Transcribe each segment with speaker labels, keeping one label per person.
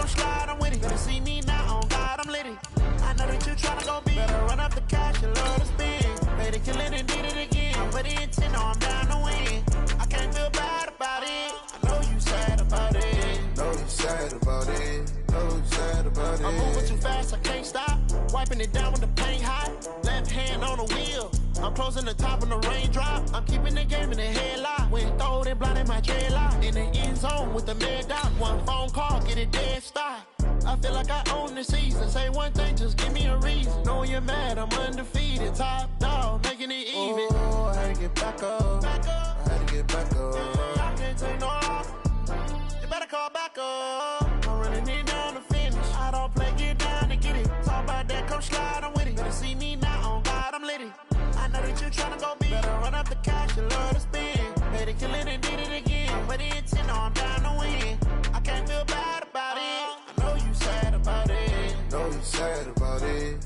Speaker 1: come slide, I'm with it. Better see me now, on God, I'm litty. I know that you tryna go big. Better run up the cash, you love to spin. Better kill it and did it again. I put it in 10, no, I'm down to win. I can't feel bad about it. I know you sad about it.
Speaker 2: Know you sad about it. Know you sad about it.
Speaker 1: I'm moving too fast, I can't stop. Wiping it down with the paint hot. Left hand on the wheel. I'm closing the top of the raindrop. I'm keeping the game in the headlock. When throwed and blinded my dreadlock. In the end zone with the mad dot. One phone call, get it dead stop. I feel like I own the season. Say one thing, just give me a reason. Knowing you're mad, I'm undefeated. Top dog, making it even.
Speaker 2: Oh, I had to get back up. I had to get back up.
Speaker 1: I can't take no off. You better call back up. I'm running it down to finish. I don't play, get down to get it. Talk about that, come slide, I'm with it. Better see me now, on God, I'm litty. I know that you tryna go big. Better run up the cash, you love to spin. Better kill it and did it again. Put it in 10, no, I'm down to win. I can't feel bad about it. I know you sad about it.
Speaker 2: Know you sad about it.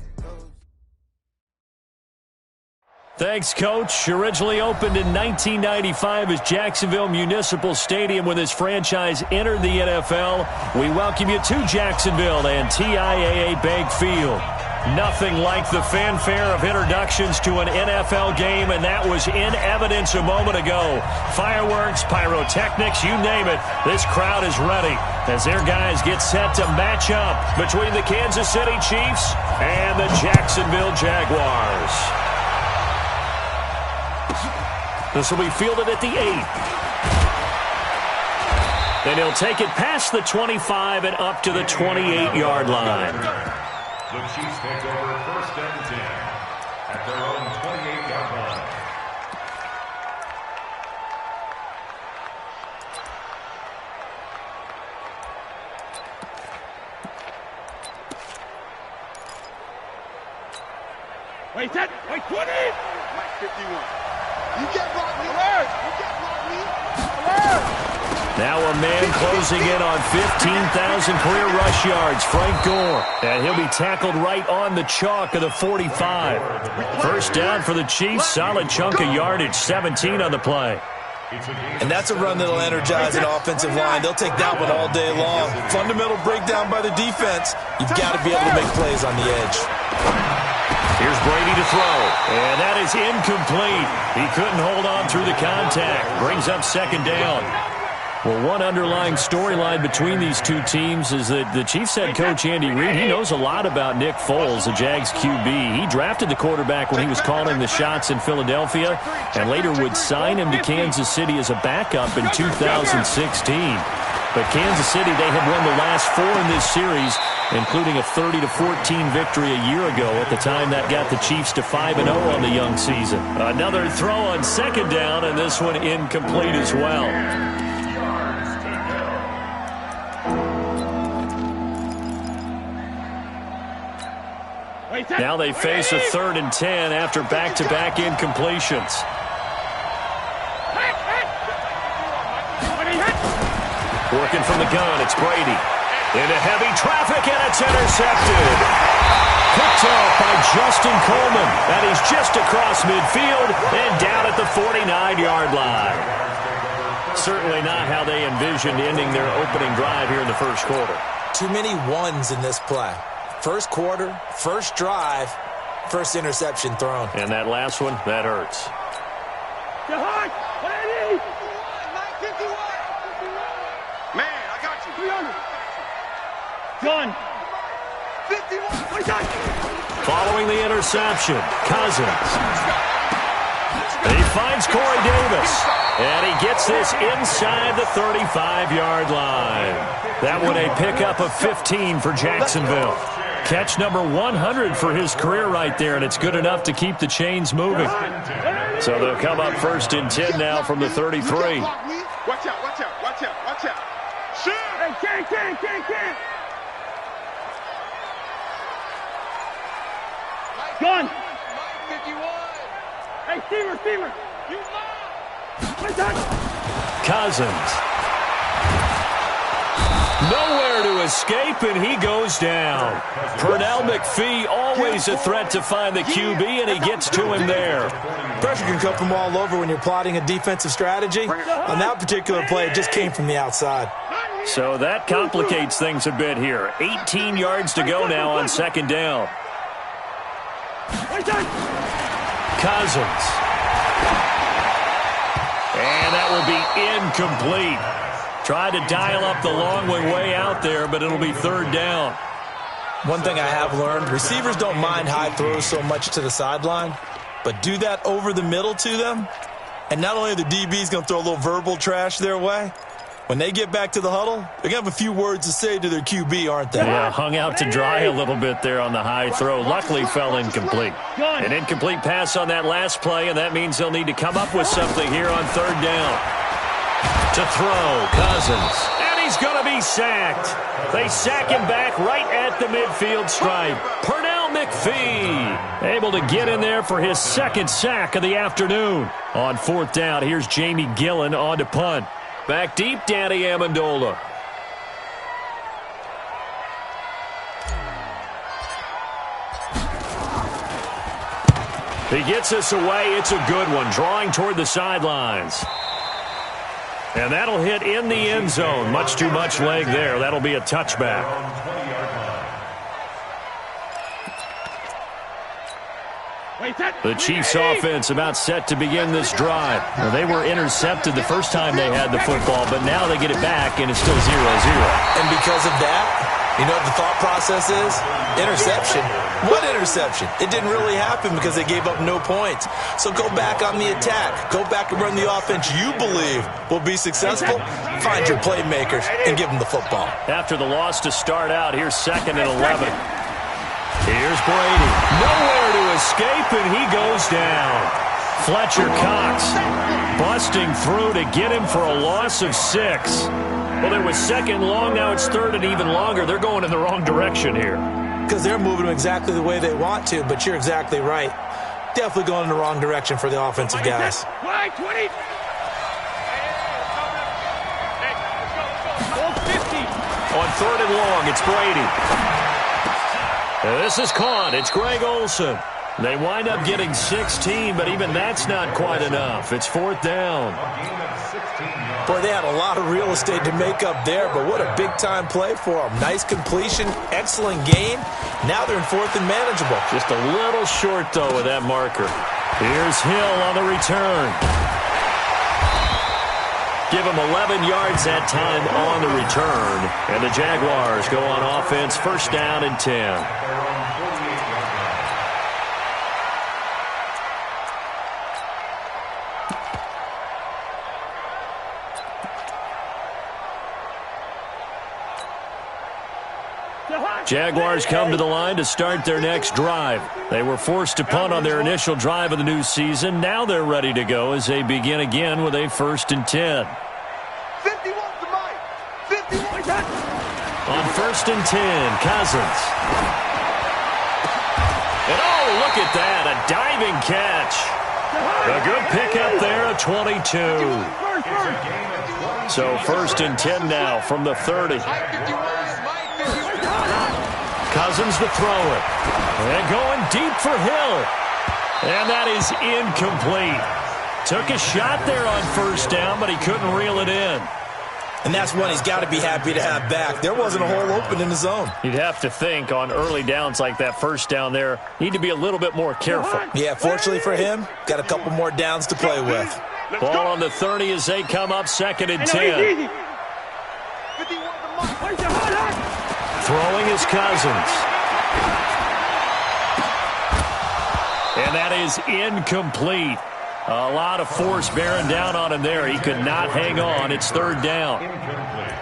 Speaker 3: Thanks, Coach. Originally opened in 1995 as Jacksonville Municipal Stadium when this franchise entered the NFL. We welcome you to Jacksonville and TIAA Bank Field. Nothing like the fanfare of introductions to an NFL game, and that was in evidence a moment ago. Fireworks, pyrotechnics, you name it. This crowd is ready as their guys get set to match up between the Kansas City Chiefs and the Jacksonville Jaguars. This will be fielded at the 8. And he'll take it past the 25 and up to the 28-yard line.
Speaker 4: The Chiefs take over 1st and 10 at their own 28-yard line.
Speaker 5: Wait, set. Wait, 20. Mike 51. You get blocked me. Alert. You get blocked me. Alert.
Speaker 3: Now a man closing in on 15,000 career rush yards, Frank Gore. And he'll be tackled right on the chalk of the 45. First down for the Chiefs, solid chunk of yardage, 17 on the play.
Speaker 6: And that's a run that'll energize an offensive line. They'll take that one all day long. Fundamental breakdown by the defense. You've got to be able to make plays on the edge.
Speaker 3: Here's Brady to throw, and that is incomplete. He couldn't hold on through the contact. Brings up second down. Well, one underlying storyline between these two teams is that the Chiefs head coach Andy Reid, he knows a lot about Nick Foles, the Jags QB. He drafted the quarterback when he was calling the shots in Philadelphia and later would sign him to Kansas City as a backup in 2016. But Kansas City, they had won the last 4 in this series, including a 30-14 victory a year ago at the time that got the Chiefs to 5-0 on the young season. Another throw on second down, and this one incomplete as well. Now they face a 3rd and 10 after back-to-back incompletions. Working from the gun, it's Brady. Into heavy traffic, and it's intercepted. Picked off by Justin Coleman. And he's just across midfield and down at the 49-yard line. Certainly not how they envisioned ending their opening drive here in the first quarter.
Speaker 6: Too many ones in this play. First quarter, first drive, first interception thrown.
Speaker 3: And that last one, that hurts.
Speaker 5: Man, I got you. 300. Done. 51.
Speaker 3: Following the interception, Cousins. He finds Corey Davis. And he gets this inside the 35-yard line. That one a pickup of 15 for Jacksonville. Catch number 100 for his career right there, and it's good enough to keep the chains moving. So they'll come up 1st and 10 now from the 33.
Speaker 5: Watch out, watch out, watch out, watch out. Shoot! Hey, can't. Gun! 51. Hey, Steamer. You
Speaker 3: Cousins. Nowhere to escape, and he goes down. Pernell McPhee, always a threat to find the QB, and he gets to him there.
Speaker 6: Pressure can come from all over when you're plotting a defensive strategy. On that particular play, it just came from the outside.
Speaker 3: So that complicates things a bit here. 18 yards to go now on second down. Cousins. And that will be incomplete. Tried to dial up the long way out there, but it'll be third down.
Speaker 6: One thing I have learned, receivers don't mind high throws so much to the sideline, but do that over the middle to them, and not only are the DBs going to throw a little verbal trash their way, when they get back to the huddle, they're going to have a few words to say to their QB, aren't they?
Speaker 3: Yeah, hung out to dry a little bit there on the high throw. Luckily fell incomplete. An incomplete pass on that last play, and that means they'll need to come up with something here on third down. To throw, Cousins. And he's going to be sacked. They sack him back right at the midfield stripe. Pernell McPhee able to get in there for his second sack of the afternoon. On fourth down, here's Jamie Gillen on to punt. Back deep, Danny Amendola. He gets us away. It's a good one. Drawing toward the sidelines. And that'll hit in the end zone. Much too much leg there. That'll be a touchback. The Chiefs offense about set to begin this drive. Well, they were intercepted the first time they had the football, but now they get it back, and it's still 0-0.
Speaker 6: And because of that, you know what the thought process is? Interception. What interception? It didn't really happen because they gave up no points. So go back on the attack. Go back and run the offense you believe will be successful. Find your playmakers and give them the football.
Speaker 3: After the loss to start out, here's 2nd and 11. Here's Brady. Nowhere to escape, and he goes down. Fletcher Cox busting through to get him for a loss of 6. Well, it was 2nd long. Now it's 3rd and even longer. They're going in the wrong direction here.
Speaker 6: Because they're moving exactly the way they want to, but you're exactly right. Definitely going in the wrong direction for the offensive guys.
Speaker 3: On 3rd and long, it's Brady. This is caught. It's Greg Olsen. They wind up getting 16, but even that's not quite enough. It's 4th down.
Speaker 6: Boy, they had a lot of real estate to make up there, but what a big-time play for them. Nice completion, excellent gain. Now they're in 4th and manageable.
Speaker 3: Just a little short, though, with that marker. Here's Hill on the return. Give him 11 yards that time on the return. And the Jaguars go on offense, 1st down and 10. Jaguars come to the line to start their next drive. They were forced to punt on their initial drive of the new season. Now they're ready to go as they begin again with a 1st and 10.
Speaker 5: 51 to Mike. 51.
Speaker 3: On 1st and 10, Cousins. And oh, look at that, a diving catch. A good pickup there, a 22. So 1st and 10 now from the 30. Cousins to throw it. And going deep for Hill. And that is incomplete. Took a shot there on 1st down, but he couldn't reel it in.
Speaker 6: And that's one he's got to be happy to have back. There wasn't a hole open in the zone.
Speaker 3: You'd have to think on early downs like that 1st down there, need to be a little bit more careful.
Speaker 6: Yeah, fortunately for him, got a couple more downs to play with.
Speaker 3: Ball on the 30 as they come up 2nd and 10. Throwing is Cousins. And that is incomplete. A lot of force bearing down on him there. He could not hang on. It's 3rd down.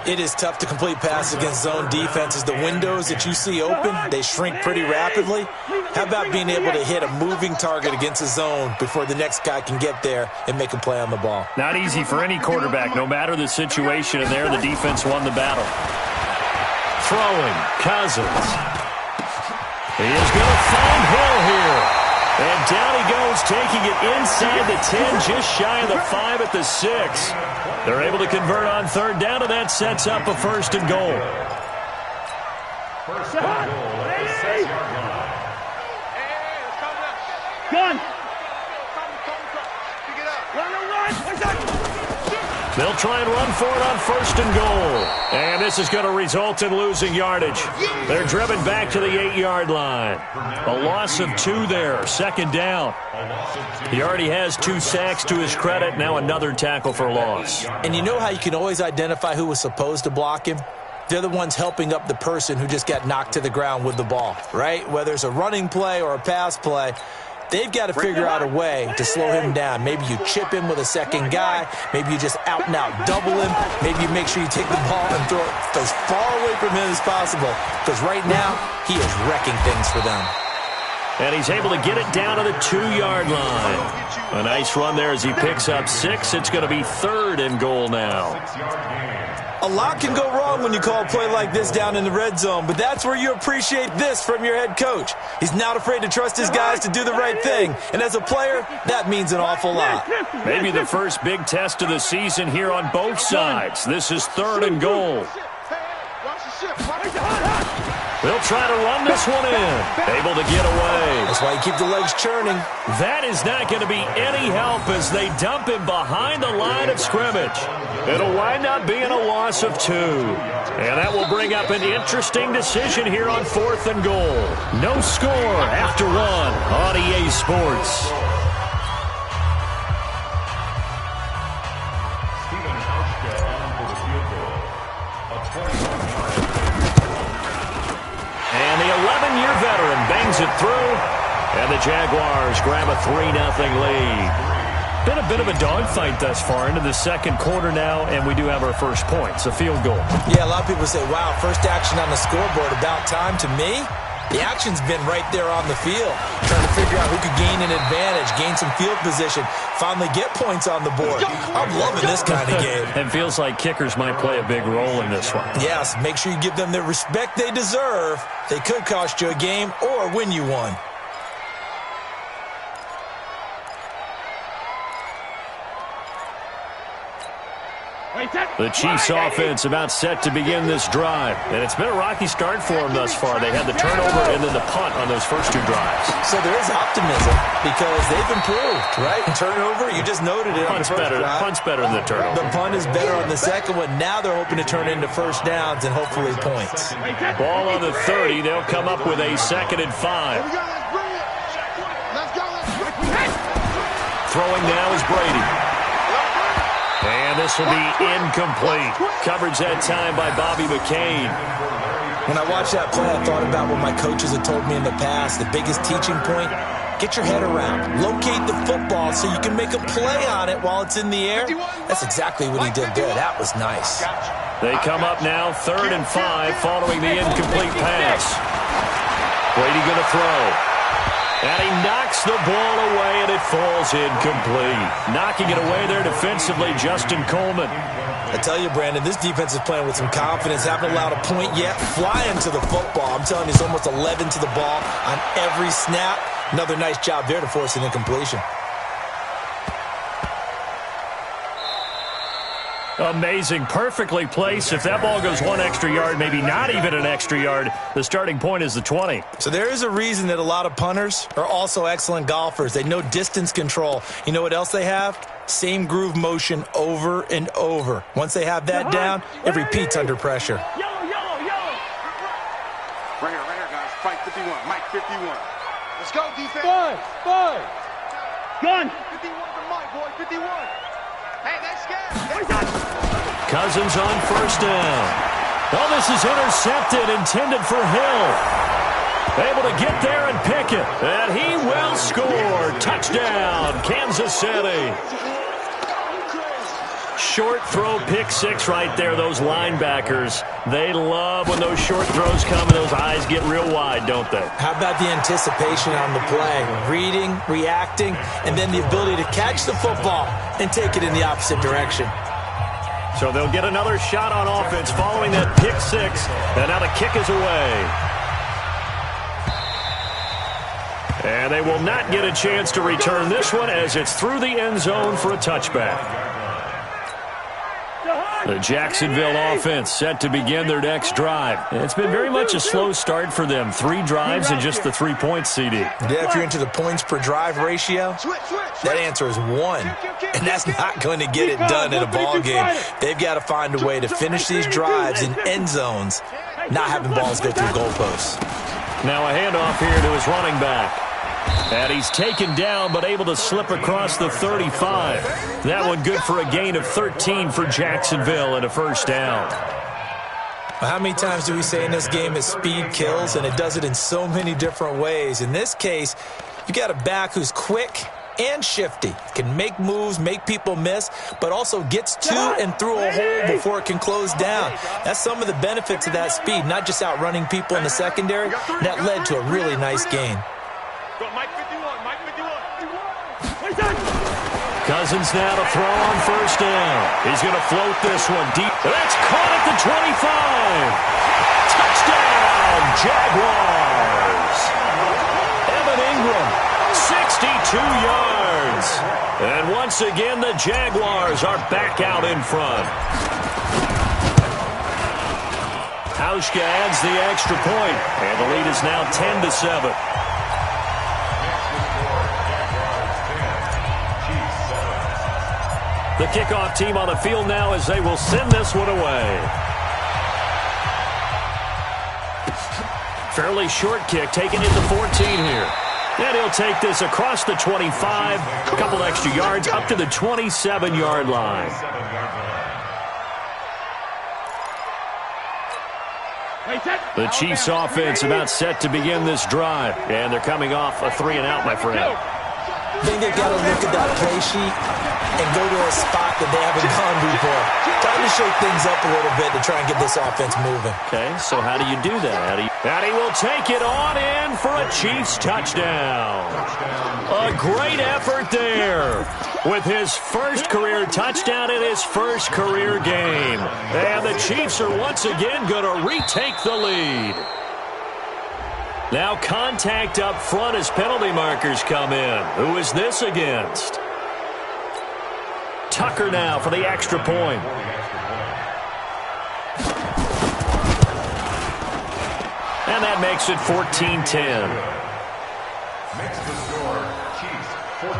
Speaker 6: It is tough to complete passes against zone defenses. The windows that you see open, they shrink pretty rapidly. How about being able to hit a moving target against a zone before the next guy can get there and make a play on the ball?
Speaker 3: Not easy for any quarterback. No matter the situation in there, the defense won the battle. Throwing, Cousins. He is going to find Hill here. And down he goes, taking it inside the 10, just shy of the 5 at the 6. They're able to convert on 3rd down, and that sets up a 1st and goal.
Speaker 4: First and goal at the 6-yard line.
Speaker 5: Gun.
Speaker 3: They'll try and run for it on first and goal. And this is going to result in losing yardage. They're driven back to the 8-yard line. A loss of 2 there, second down. He already has 2 sacks to his credit. Now another tackle for loss.
Speaker 6: And you know how you can always identify who was supposed to block him? They're the ones helping up the person who just got knocked to the ground with the ball, right? Whether it's a running play or a pass play, they've got to figure out a way to slow him down. Maybe you chip him with a second guy. Maybe you just out-and-out double him. Maybe you make sure you take the ball and throw it as far away from him as possible. Because right now, he is wrecking things for them.
Speaker 3: And he's able to get it down to the 2-yard line. A nice run there as he picks up 6. It's going to be 3rd and goal now.
Speaker 6: A lot can go wrong when you call a play like this down in the red zone, but that's where you appreciate this from your head coach. He's not afraid to trust his guys to do the right thing, and as a player, that means an awful lot.
Speaker 3: Maybe the first big test of the season here on both sides. This is 3rd and goal. They'll try to run this one in. Able to get away.
Speaker 6: That's why you keep the legs churning.
Speaker 3: That is not going to be any help as they dump him behind the line of scrimmage. It'll wind up being a loss of 2. And that will bring up an interesting decision here on 4th and goal. No score after 1 on EA Sports. And the 11-year veteran bangs it through, and the Jaguars grab a 3-0 lead. Been a bit of a dogfight thus far into the second quarter now, and we do have our first points, a field goal.
Speaker 6: Yeah, a lot of people say, wow, first action on the scoreboard, about time. To me, the action's been right there on the field, trying to figure out who could gain an advantage, gain some field position, finally get points on the board. I'm loving this kind of game.
Speaker 3: It feels like kickers might play a big role in this one.
Speaker 6: Yes, make sure you give them the respect they deserve. They could cost you a game or win you one.
Speaker 3: The Chiefs offense about set to begin this drive. And it's been a rocky start for them thus far. They had the turnover and then the punt on those first 2 drives.
Speaker 6: So there is optimism because they've improved, right? Turnover, you just noted it.
Speaker 3: Punt's better than the turnover.
Speaker 6: The punt is better on the second one. Now they're hoping to turn it into first downs and hopefully points.
Speaker 3: Ball on the 30. They'll come up with a 2nd and 5. Throwing now is Brady. And this will be incomplete. Coverage that time by Bobby McCain.
Speaker 6: When I watched that play, I thought about what my coaches had told me in the past. The biggest teaching point, get your head around. Locate the football so you can make a play on it while it's in the air. That's exactly what he did there. That was nice.
Speaker 3: They come up now 3rd and 5 following the incomplete pass. Brady going to throw. And he knocks the ball away, and it falls incomplete. Knocking it away there defensively, Justin Coleman.
Speaker 6: I tell you, Brandon, this defense is playing with some confidence. Haven't allowed a point yet. Flying to the football. I'm telling you, it's almost 11 to the ball on every snap. Another nice job there to force an incompletion.
Speaker 3: Amazing. Perfectly placed. If that ball goes 1 extra yard, maybe not even an extra yard, the starting point is the 20.
Speaker 6: So there is a reason that a lot of punters are also excellent golfers. They know distance control. You know what else they have? Same groove motion over and over. Once they have that down, it repeats under pressure.
Speaker 5: Yellow. Right here, guys. Fight 51. Mike 51. Let's go, defense. Five. Gun. 51 for Mike, boy. 51. Hey, that's scared.
Speaker 3: Cousins on first down. Oh, this is intercepted, intended for Hill. Able to get there and pick it. And he will score. Touchdown, Kansas City. Short throw, pick 6 right there. Those linebackers, they love when those short throws come and those eyes get real wide, don't they?
Speaker 6: How about the anticipation on the play? Reading, reacting, and then the ability to catch the football and take it in the opposite direction.
Speaker 3: So they'll get another shot on offense following that pick 6, and now the kick is away. And they will not get a chance to return this one as it's through the end zone for a touchback. The Jacksonville offense set to begin their next drive. It's been very much a slow start for them. 3 drives and just the 3 points, CD.
Speaker 6: Yeah, if you're into the points per drive ratio, that answer is 1. And that's not going to get it done in a ball game. They've got to find a way to finish these drives in end zones, not having balls go through goalposts.
Speaker 3: Now a handoff here to his running back. And he's taken down, but able to slip across the 35. That one good for a gain of 13 for Jacksonville and a first down.
Speaker 6: How many times do we say in this game that speed kills, and it does it in so many different ways? In this case, you got a back who's quick and shifty, can make moves, make people miss, but also gets to and through a hole before it can close down. That's some of the benefits of that speed, not just outrunning people in the secondary. That led to a really nice gain.
Speaker 3: Cousins now to throw on first down. He's going to float this one deep. That's caught at the 25. Touchdown, Jaguars. Evan Ingram, 62 yards. And once again, the Jaguars are back out in front. Hauschka adds the extra point, and the lead is now 10-7. The kickoff team on the field now as they will send this one away. Fairly short kick, taken into 14 here. And he'll take this across the 25, a couple extra yards, up to the 27-yard line. The Chiefs offense about set to begin this drive. And they're coming off a 3-and-out, my friend.
Speaker 6: I think they've got to look at that play sheet and go to a spot that they haven't gone before. Time to shake things up a little bit to try and get this offense moving.
Speaker 3: Okay, so how do you do that? And he will take it on in for a Chiefs touchdown. A great effort there with his first career touchdown in his first career game. And the Chiefs are once again going to retake the lead. Now contact up front as penalty markers come in. Who is this against? Tucker now for the extra point. And that makes it 14-10.
Speaker 4: Makes the score Chiefs 14,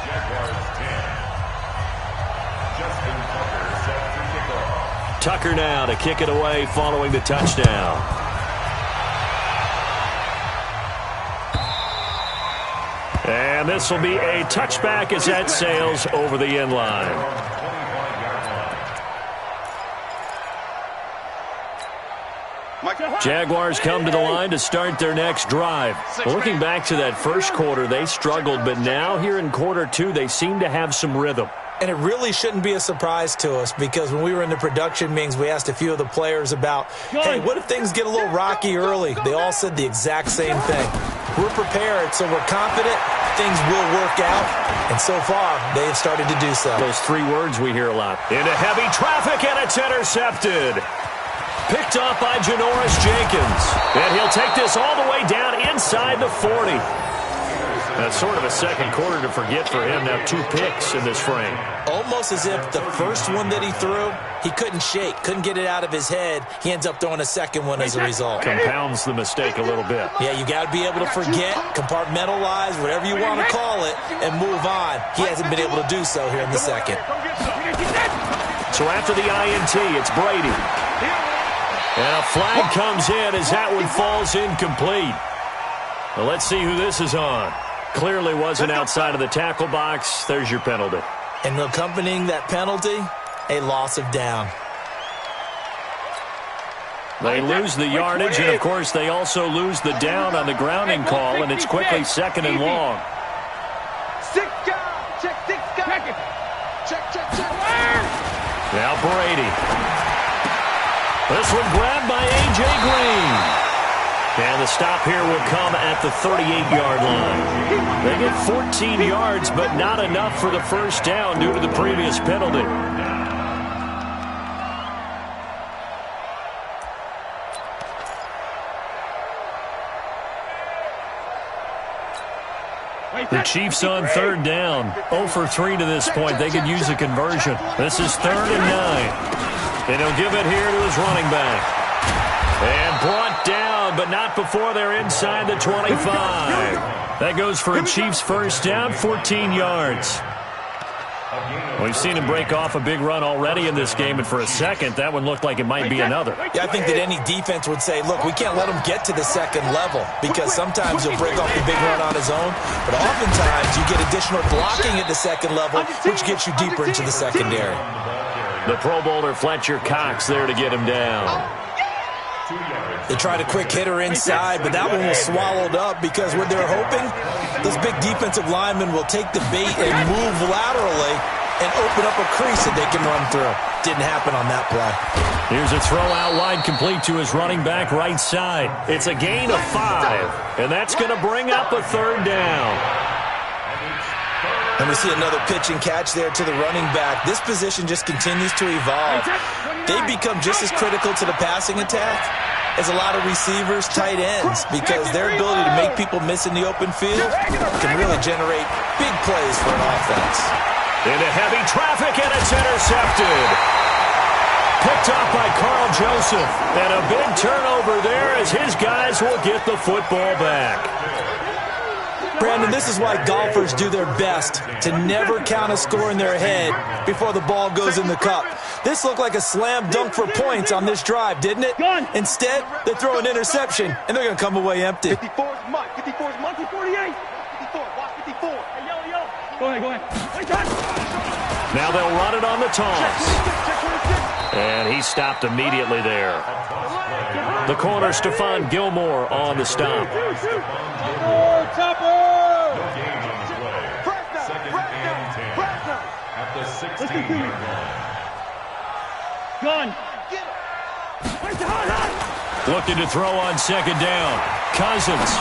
Speaker 4: Jaguars 10. Justin Tucker set to kick off.
Speaker 3: Tucker now to kick it away following the touchdown. And this will be a touchback as that sails over the end line. Jaguars come to the line to start their next drive. Looking back to that first quarter, they struggled, but now here in quarter 2, they seem to have some rhythm.
Speaker 6: And it really shouldn't be a surprise to us because when we were in the production meetings, we asked a few of the players about, hey, what if things get a little rocky early? They all said the exact same thing. We're prepared, so we're confident things will work out. And so far, they have started to do so.
Speaker 3: Those 3 words we hear a lot. Into heavy traffic, and it's intercepted. Picked off by Janoris Jenkins. And he'll take this all the way down inside the 40. That's sort of a second quarter to forget for him. Now 2 picks in this frame.
Speaker 6: Almost as if the first one that he threw, he couldn't shake, couldn't get it out of his head. He ends up throwing a second one as a result.
Speaker 3: Compounds the mistake a little bit.
Speaker 6: Yeah, you got to be able to forget, compartmentalize, whatever you want to call it, and move on. He hasn't been able to do so here in the second.
Speaker 3: So after the INT, it's Brady. And a flag comes in as that one falls incomplete. Well, let's see who this is on. Clearly wasn't outside of the tackle box. There's your penalty.
Speaker 6: And accompanying that penalty, a loss of down.
Speaker 3: They lose the yardage, and, of course, they also lose the down on the grounding call, and it's quickly 2nd and long. Now Brady. This one grabbed by A.J. Green. And the stop here will come at the 38-yard line. They get 14 yards, but not enough for the first down due to the previous penalty. The Chiefs on third down. 0 for 3 to this point. They could use a conversion. This is 3rd and 9. And he'll give it here to his running back. And brought down, but not before they're inside the 25. That goes for a Chiefs first down, 14 yards. We've seen him break off a big run already in this game, and for a second, that one looked like it might be another.
Speaker 6: Yeah, I think that any defense would say, look, we can't let him get to the second level, because sometimes he'll break off the big run on his own, but oftentimes you get additional blocking at the second level, which gets you deeper into the secondary.
Speaker 3: The Pro Bowler Fletcher Cox there to get him down.
Speaker 6: They tried a quick hitter inside, but that one was swallowed up because what they're hoping, those big defensive linemen will take the bait and move laterally and open up a crease that they can run through. Didn't happen on that play.
Speaker 3: Here's a throw out wide, complete to his running back right side. It's a gain of 5, and that's going to bring up a 3rd down.
Speaker 6: And we see another pitch and catch there to the running back. This position just continues to evolve. They become just as critical to the passing attack as a lot of receivers, tight ends, because their ability to make people miss in the open field can really generate big plays for an offense.
Speaker 3: Into heavy traffic, and it's intercepted. Picked off by Carl Joseph. And a big turnover there as his guys will get the football back.
Speaker 6: Brandon, this is why golfers do their best to never count a score in their head before the ball goes in the cup. This looked like a slam dunk for points on this drive, didn't it? Instead, they throw an interception, and they're going to come away empty.
Speaker 5: 54 is Mike. 54 is Monkey 48. 54. Watch 54. Hey, yo. Go ahead.
Speaker 3: Now they'll run it on the toss. And he stopped immediately there. The corner, Stephon Gilmore, on the stop.
Speaker 4: At the 16-yard line.
Speaker 3: Looking to throw on second down. Cousins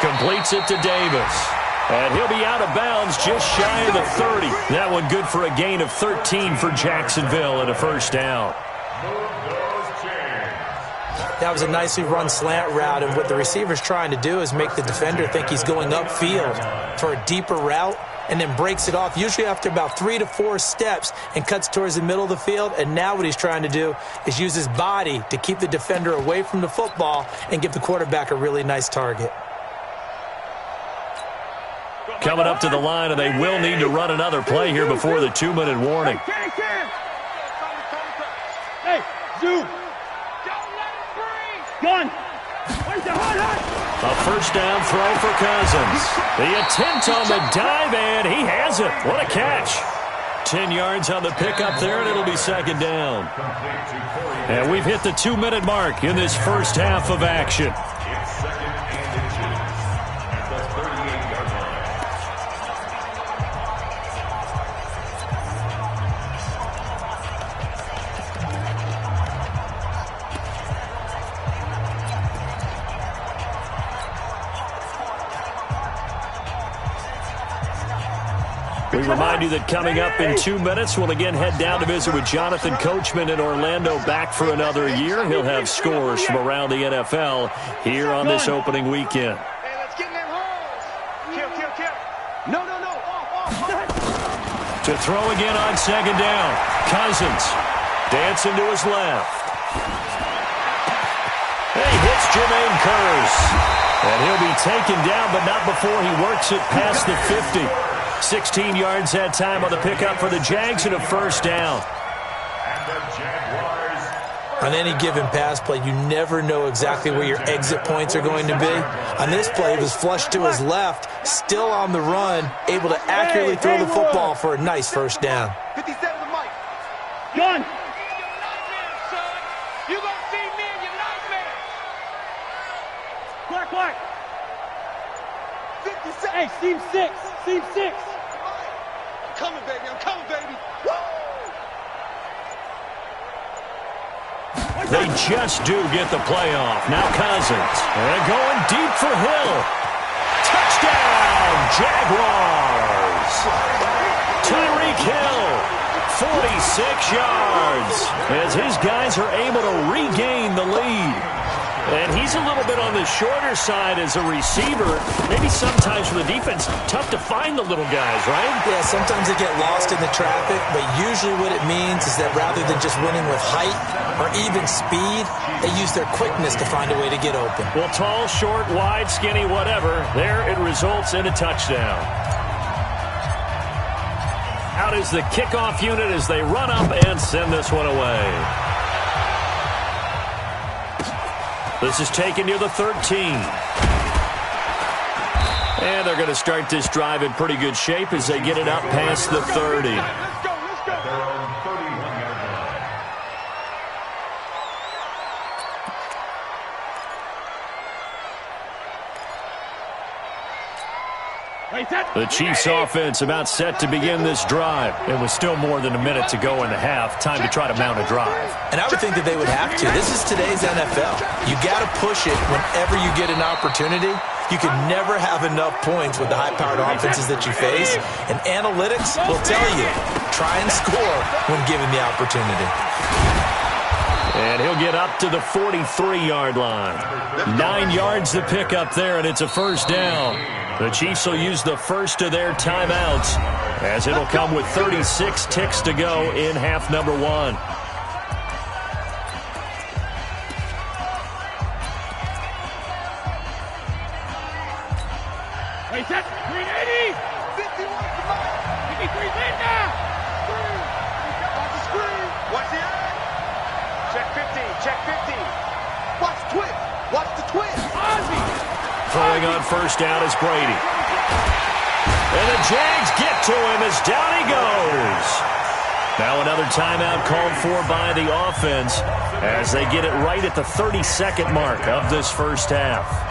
Speaker 3: completes it to Davis. And he'll be out of bounds just shy of the 30. That one good for a gain of 13 for Jacksonville and a first down.
Speaker 6: That was a nicely run slant route, and what the receiver's trying to do is make the defender think he's going upfield for a deeper route, and then breaks it off, usually after about 3 to 4 steps, and cuts towards the middle of the field. And now what he's trying to do is use his body to keep the defender away from the football and give the quarterback a really nice target.
Speaker 3: Coming up to the line, and they will need to run another play here before the 2-minute warning.
Speaker 5: Hey, zoom. Gun.
Speaker 3: A first down throw for Cousins. The attempt on the dive, and he has it. What a catch. 10 yards on the pickup there, and it'll be second down. And we've hit the 2-minute mark in this first half of action. We remind you that coming up in 2 minutes, we'll again head down to visit with Jonathan Coachman in Orlando, back for another year. He'll have scores from around the NFL here on this opening weekend.
Speaker 5: Hey, let's get in them holes. Kill. No.
Speaker 3: To throw again on second down. Cousins dancing to his left. He hits Jermaine Kearse. And he'll be taken down, but not before he works it past the 50. 16 yards that time on the pickup for the Jags and a first down.
Speaker 6: On any given pass play, you never know exactly where your exit points are going to be. On this play, he was flushed to his left, still on the run, able to accurately throw the football for a nice first down.
Speaker 5: 57 to Mike. Gun. You gonna see me in your nightmare. Clark. 57. Hey, seam 6. I'm coming, baby. Woo!
Speaker 3: They just do get the playoff. Now Cousins. And going deep for Hill. Touchdown, Jaguars. Tyreek Hill, 46 yards, as his guys are able to regain the lead. And he's a little bit on the shorter side as a receiver. Maybe sometimes for the defense, tough to find the little guys, right?
Speaker 6: Yeah, sometimes they get lost in the traffic, but usually what it means is that rather than just winning with height or even speed, they use their quickness to find a way to get open.
Speaker 3: Well, tall, short, wide, skinny, whatever, there it results in a touchdown. Out is the kickoff unit as they run up and send this one away. This is taken near the 13. And they're going to start this drive in pretty good shape as they get it up past the 30.
Speaker 4: Let's go. At their own 31-yard line.
Speaker 3: The Chiefs offense about set to begin this drive. It was still more than a minute to go in the half. Time to try to mount a drive.
Speaker 6: And I would think that they would have to. This is today's NFL. You got to push it whenever you get an opportunity. You can never have enough points with the high-powered offenses that you face. And analytics will tell you, try and score when given the opportunity.
Speaker 3: And he'll get up to the 43-yard line. 9 yards to pick up there, and it's a first down. The Chiefs will use the first of their timeouts as it'll come with 36 ticks to go in half number 1.
Speaker 5: Wait, set. 380. 51. 53. Lead now. Watch the screen. Watch the eye. Check 15. Check 15. Watch the twist. Watch the twist. Ozzy.
Speaker 3: Throwing on first down is Brady. And the Jags get to him as down he goes. Now another timeout called for by the offense as they get it right at the 32nd mark of this first half.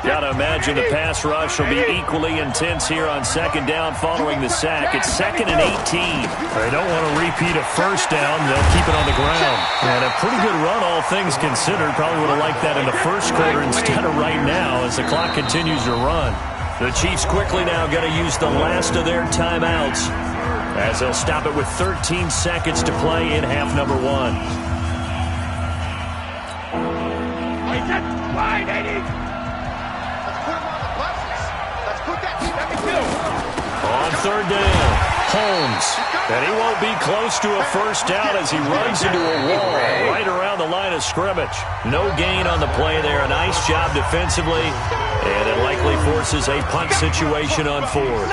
Speaker 3: Got to imagine the pass rush will be equally intense here on second down following the sack. It's 2nd and 18. They don't want to repeat a first down. They'll keep it on the ground. And a pretty good run, all things considered. Probably would have liked that in the first quarter instead of right now as the clock continues to run. The Chiefs quickly now going to use the last of their timeouts as they'll stop it with 13 seconds to play in half number 1.
Speaker 5: Wait, set. Wide 80.
Speaker 3: On third down, Holmes. And he won't be close to a first down as he runs into a wall right around the line of scrimmage. No gain on the play there. A nice job defensively. And it likely forces a punt situation on 4th.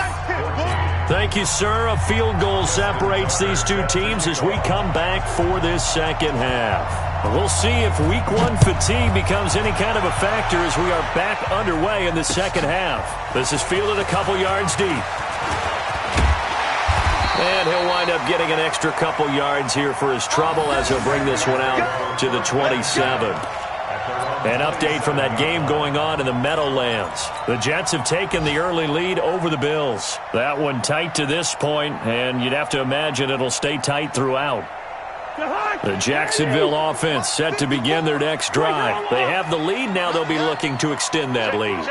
Speaker 3: Thank you, sir. A field goal separates these two teams as we come back for this second half. We'll see if week 1 fatigue becomes any kind of a factor as we are back underway in the second half. This is fielded a couple yards deep. And he'll wind up getting an extra couple yards here for his trouble as he'll bring this one out to the 27. An update from that game going on in the Meadowlands. The Jets have taken the early lead over the Bills. That one tight to this point, and you'd have to imagine it'll stay tight throughout. The Jacksonville offense set to begin their next drive. They have the lead. Now they'll be looking to extend that lead.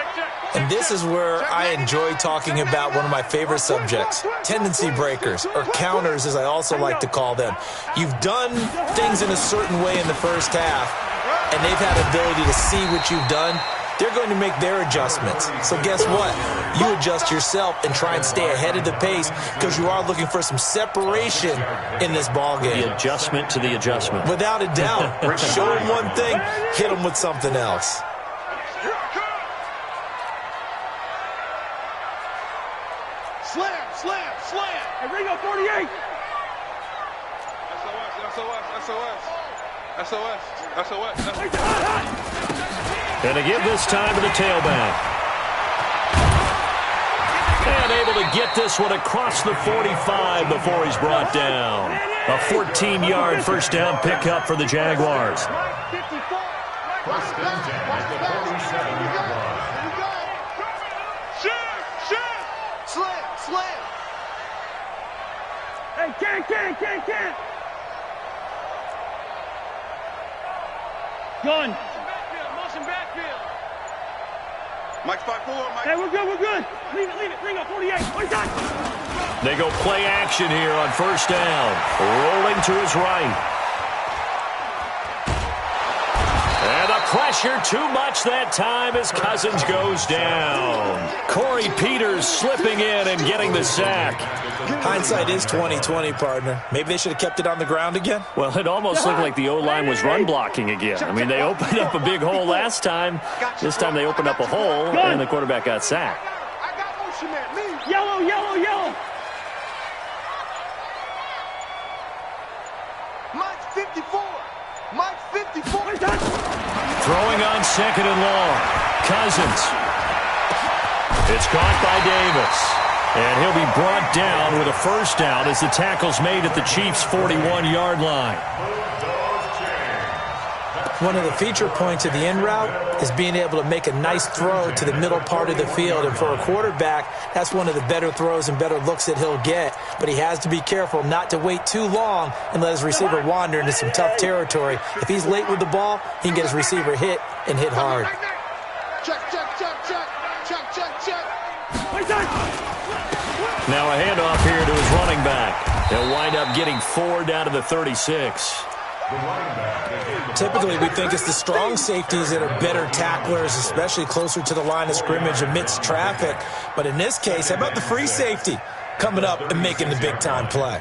Speaker 6: And this is where I enjoy talking about one of my favorite subjects, tendency breakers, or counters as I also like to call them. You've done things in a certain way in the first half, and they've had ability to see what you've done. They're going to make their adjustments. So guess what? You adjust yourself and try and stay ahead of the pace because you are looking for some separation in this ballgame.
Speaker 3: The adjustment to the adjustment.
Speaker 6: Without a doubt. Show them one thing, hit them with something else.
Speaker 5: Slam, slam, slam. Hey, Ringo, 48. SOS.
Speaker 3: And to give this time to the tailback. And able to get this one across the 45 before he's brought down. A 14-yard first down pickup for the Jaguars.
Speaker 4: First and 10 at the 47-yard line.
Speaker 5: Slam. Hey, can't. Gun. Motion backfield. Mike's 5-4, Mike. Hey, we're good. Leave it. Ring up 48. What done?
Speaker 3: They go play action here on first down. Rolling to his right. pressure too much that time as Cousins goes down. Corey Peters slipping in and getting the sack.
Speaker 6: Hindsight is 20/20, partner. Maybe they should have kept it on the ground again.
Speaker 3: Well, it almost looked like the O-line was run blocking again. I mean, they opened up a big hole last time. This time they opened up a hole, and the quarterback got sacked.
Speaker 5: I got motion man. Me. Yellow, yellow, yellow. Mike's 54. Mike's 54.
Speaker 3: Throwing on 2nd and long. Cousins. It's caught by Davis. And he'll be brought down with a first down as the tackle's made at the Chiefs' 41-yard line.
Speaker 6: One of the feature points of the in route is being able to make a nice throw to the middle part of the field. And for a quarterback, that's one of the better throws and better looks that he'll get. But he has to be careful not to wait too long and let his receiver wander into some tough territory. If he's late with the ball, he can get his receiver hit and hit hard.
Speaker 5: Check, check, check, check. Check, check, check.
Speaker 3: Now a handoff here to his running back. They'll wind up getting 4 down to the 36.
Speaker 6: Typically, we think it's the strong safeties that are better tacklers, especially closer to the line of scrimmage amidst traffic. But in this case, how about the free safety coming up and making the big-time play?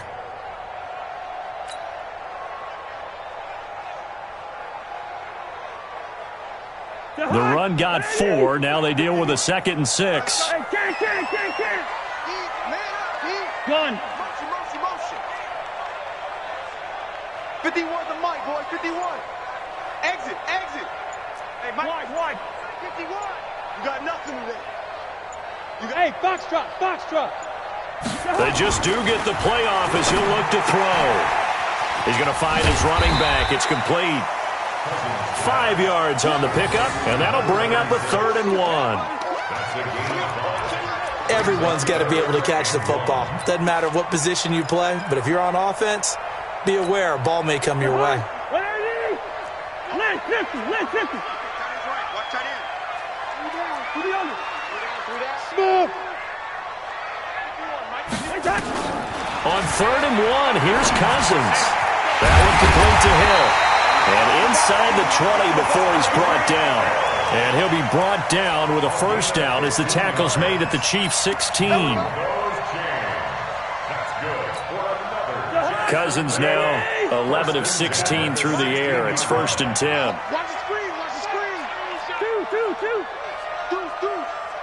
Speaker 3: The run got 4. Now they deal with a 2nd and 6.
Speaker 5: Gun. Motion. 51 the mic, boy. 51. Exit. Hey, Mike. Wide. 51. You got nothing today. Hey, box drop.
Speaker 3: They just do get the playoff as he'll look to throw. He's going to find his running back. It's complete. 5 yards on the pickup, and that'll bring up a 3rd and 1.
Speaker 6: Everyone's got to be able to catch the football. Doesn't matter what position you play, but if you're on offense, be aware a ball may come your way.
Speaker 3: On 3rd and 1, here's Cousins. That one complete to Hill. And inside the 20 before he's brought down. And he'll be brought down with a first down as the tackle's made at the Chiefs' 16. Cousins now 11 of 16 through the air. It's 1st and 10.
Speaker 5: Watch the screen.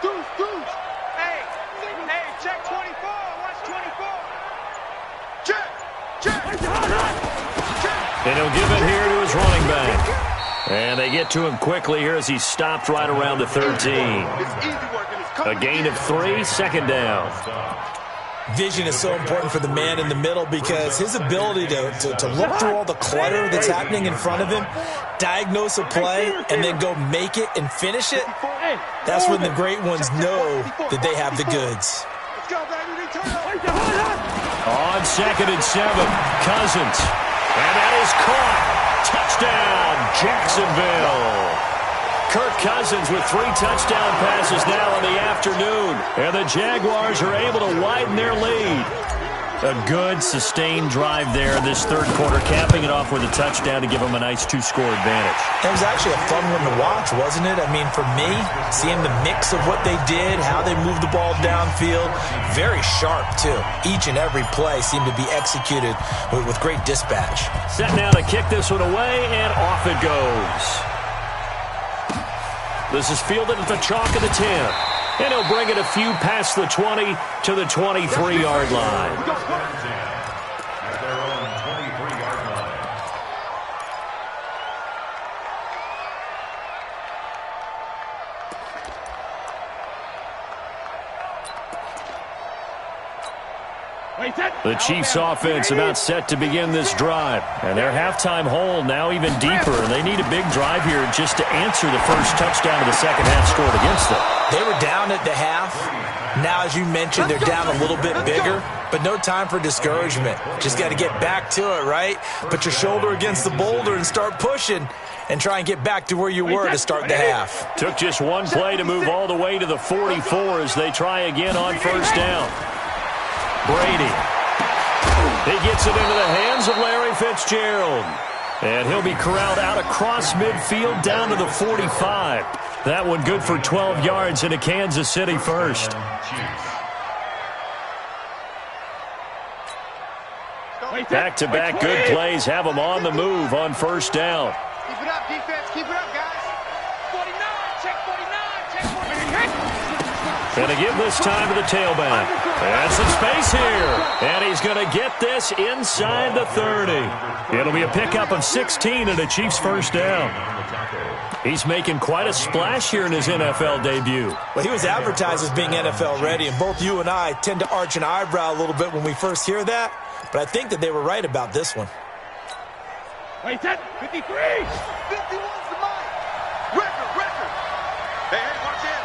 Speaker 5: Deuce. Hey, check 24. Watch 24. Check.
Speaker 3: And he'll give it here to his running back. And they get to him quickly here as he's stopped right around the 13. A gain of 3, 2nd down.
Speaker 6: Vision is so important for the man in the middle because his ability to look through all the clutter that's happening in front of him, diagnose a play, and then go make it and finish it, that's when the great ones know that they have the goods.
Speaker 3: On 2nd and 7, Cousins. And that is caught. Touchdown, Jacksonville. Kirk Cousins with 3 touchdown passes now in the afternoon. And the Jaguars are able to widen their lead. A good, sustained drive there in this 3rd quarter, capping it off with a touchdown to give them a nice 2-score advantage.
Speaker 6: It was actually a fun one to watch, wasn't it? I mean, for me, seeing the mix of what they did, how they moved the ball downfield, very sharp, too. Each and every play seemed to be executed with great dispatch.
Speaker 3: Set now to kick this one away, and off it goes. This is fielded at the chalk of the 10. And he'll bring it a few past the 20 to the 23-yard line.
Speaker 4: At their own 23-yard line.
Speaker 3: The Chiefs offense about set to begin this drive. And their halftime hole now even deeper. And they need a big drive here just to answer the first touchdown of the second half scored against them.
Speaker 6: They were down at the half. Now, as you mentioned, they're down a little bit bigger, but no time for discouragement. Just got to get back to it, right? Put your shoulder against the boulder and start pushing and try and get back to where you were to start the half.
Speaker 3: Took just one play to move all the way to the 44 as they try again on first down. Brady. He gets it into the hands of Larry Fitzgerald. And he'll be corralled out across midfield down to the 45. That one good for 12 yards into Kansas City first. Back-to-back good plays have them on the move on first down.
Speaker 5: Keep it up, defense. Keep it up, guys. 49, check 49, check 49.
Speaker 3: Going to give this time to the tailback. And some space here. And he's going to get this inside the 30. It'll be a pickup of 16 and a Chiefs first down. He's making quite a splash here in his NFL debut.
Speaker 6: Well, he was advertised as being NFL ready, and both you and I tend to arch an eyebrow a little bit when we first hear that. But I think that they were right about this one.
Speaker 5: Wait, 53. 51's the mic. Record. Hey, watch it.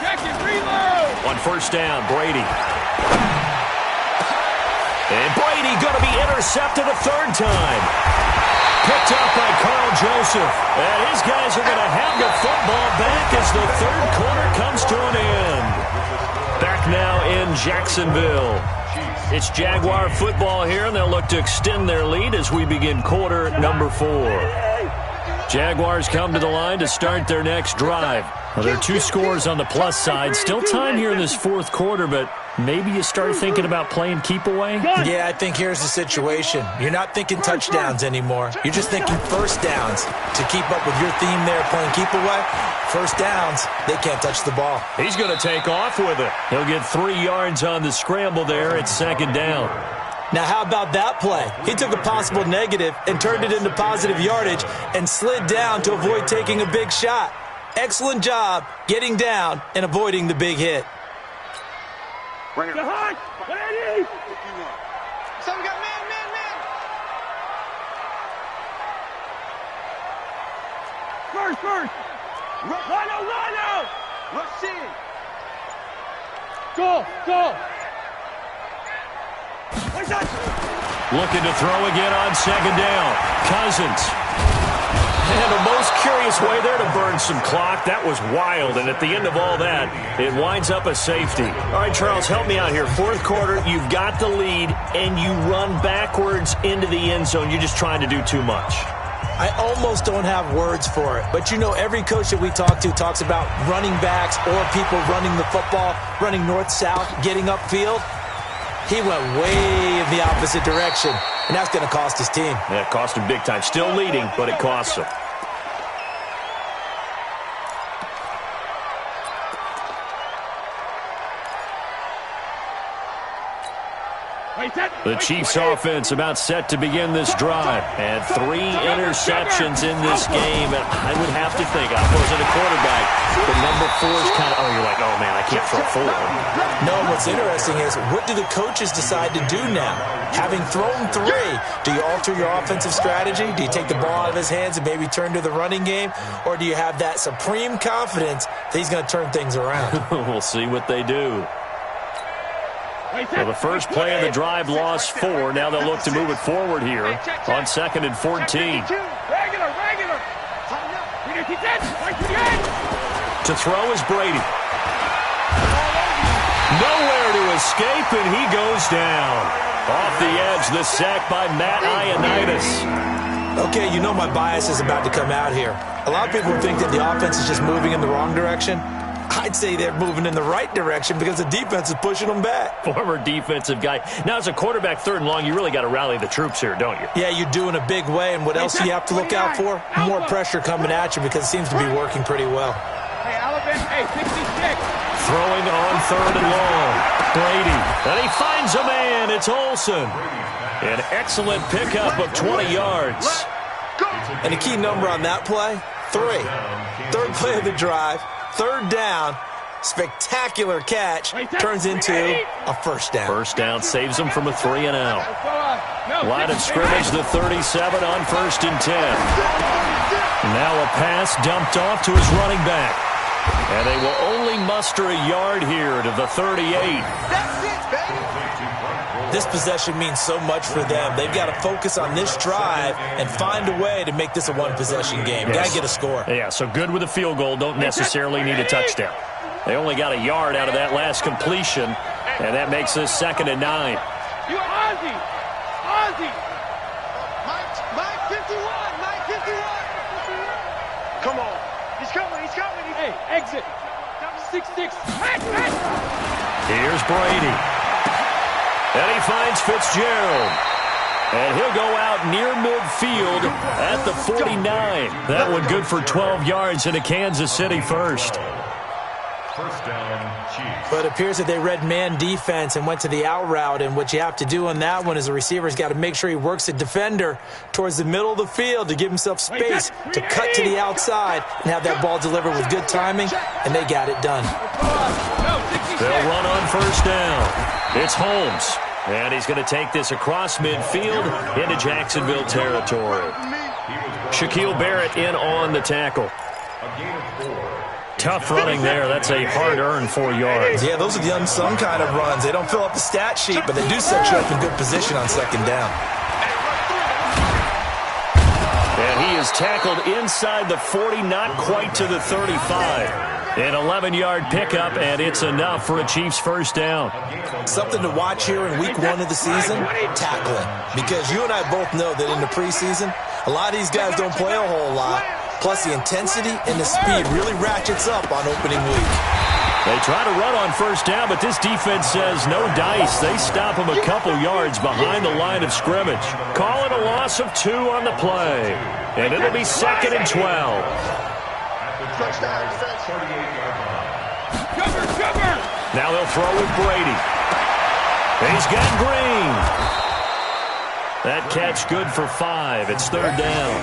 Speaker 5: Check it, reload.
Speaker 3: On first down, Brady. And Brady going to be intercepted a third time. Picked up by Carl Joseph. And his guys are going to have the football back as the third quarter comes to an end. Back now in Jacksonville. It's Jaguar football here, and they'll look to extend their lead as we begin quarter number 4. Jaguars come to the line to start their next drive. Well, there are 2 scores on the plus side. Still time here in this fourth quarter, but maybe you start thinking about playing keep away?
Speaker 6: Yeah, I think here's the situation. You're not thinking touchdowns anymore. You're just thinking first downs. To keep up with your theme there, playing keep away, first downs, they can't touch the ball.
Speaker 3: He's going to take off with it. He'll get 3 yards on the scramble there at second down.
Speaker 6: Now, how about that play? He took a possible negative and turned it into positive yardage and slid down to avoid taking a big shot. Excellent job getting down and avoiding the big hit.
Speaker 5: Bring it. Hard. Ready. So we got man. First. Rhino. Rush in. Go.
Speaker 3: Looking to throw again on second down. Cousins. And the most curious way there to burn some clock. That was wild. And at the end of all that, it winds up a safety. All right, Charles, help me out here. Fourth quarter, you've got the lead, and you run backwards into the end zone. You're just trying to do too much.
Speaker 6: I almost don't have words for it. But, you know, every coach that we talk to talks about running backs or people running the football, running north-south, getting upfield. He went way in the opposite direction, and that's going to cost his team.
Speaker 3: Yeah, it cost him big time. Still leading, but it costs him. The Chiefs offense about set to begin this drive. And 3 interceptions in this game. And I would have to think, I wasn't a quarterback, but number 4 is kind of, you're like, oh, man, I can't throw 4.
Speaker 6: No, what's interesting is, what do the coaches decide to do now? Having thrown 3, do you alter your offensive strategy? Do you take the ball out of his hands and maybe turn to the running game? Or do you have that supreme confidence that he's going to turn things around?
Speaker 3: We'll see what they do. Well, the first play of the drive lost 4. Now they'll look to move it forward here on 2nd and 14.
Speaker 5: Regular.
Speaker 3: To throw is Brady. Nowhere to escape, and he goes down. Off the edge, the sack by Matt Ioannidis.
Speaker 6: Okay, you know my bias is about to come out here. A lot of people think that the offense is just moving in the wrong direction. I'd say they're moving in the right direction because the defense is pushing them back.
Speaker 3: Former defensive guy. Now, as a quarterback, 3rd and long, you really got to rally the troops here, don't you?
Speaker 6: Yeah, you do in a big way. And what else do you have to look out for? More pressure coming at you because it seems to be working pretty well.
Speaker 5: Hey, Alabama, 66.
Speaker 3: Throwing on 3rd and long. Brady. And he finds a man. It's Olsen. An excellent pickup of 20 yards.
Speaker 6: And the key number on that play, 3. 3rd play of the drive. 3rd down, spectacular catch, turns into a first down.
Speaker 3: First down saves them from a 3 and out. Line of scrimmage, the 37 on 1st and 10. Now a pass dumped off to his running back. And they will only muster a yard here to the 38.
Speaker 5: That's it, baby.
Speaker 6: This possession means so much for them. They've got to focus on this drive and find a way to make this a one-possession game.
Speaker 3: Yes.
Speaker 6: Got to get a score.
Speaker 3: Yeah, so good with a field goal. Don't necessarily need a touchdown. They only got a yard out of that last completion, and that makes this 2nd and 9.
Speaker 5: You Ozzy. Mike. Come on. He's coming.
Speaker 7: Hey, exit. 6-6.
Speaker 3: Here's Brady. And he finds Fitzgerald. And he'll go out near midfield at the 49. That one good for 12 yards into Kansas City first.
Speaker 4: First down, Chiefs.
Speaker 6: But it appears that they read man defense and went to the out route, and what you have to do on that one is the receiver's got to make sure he works the defender towards the middle of the field to give himself space to cut to the outside and have that ball delivered with good timing, and they got it done.
Speaker 3: They'll run on first down. It's Holmes, and he's going to take this across midfield into Jacksonville territory. Shaquille Barrett in on the tackle.
Speaker 4: A gain of 4.
Speaker 3: Tough running there. That's a hard-earned 4 yards.
Speaker 6: Yeah, those are the unsung kind of runs. They don't fill up the stat sheet, but they do set you up in good position on second down.
Speaker 3: And he is tackled inside the 40, not quite to the 35. An 11-yard pickup, and it's enough for a Chiefs first down.
Speaker 6: Something to watch here in week 1 of the season, tackling. Because you and I both know that in the preseason, a lot of these guys don't play a whole lot. Plus, the intensity and the speed really ratchets up on opening week.
Speaker 3: They try to run on first down, but this defense says no dice. They stop him a couple yards behind the line of scrimmage. Call it a loss of 2 on the play. And it'll be 2nd and 12. Now they'll throw with Brady. He's got Green. That catch good for 5. It's 3rd down.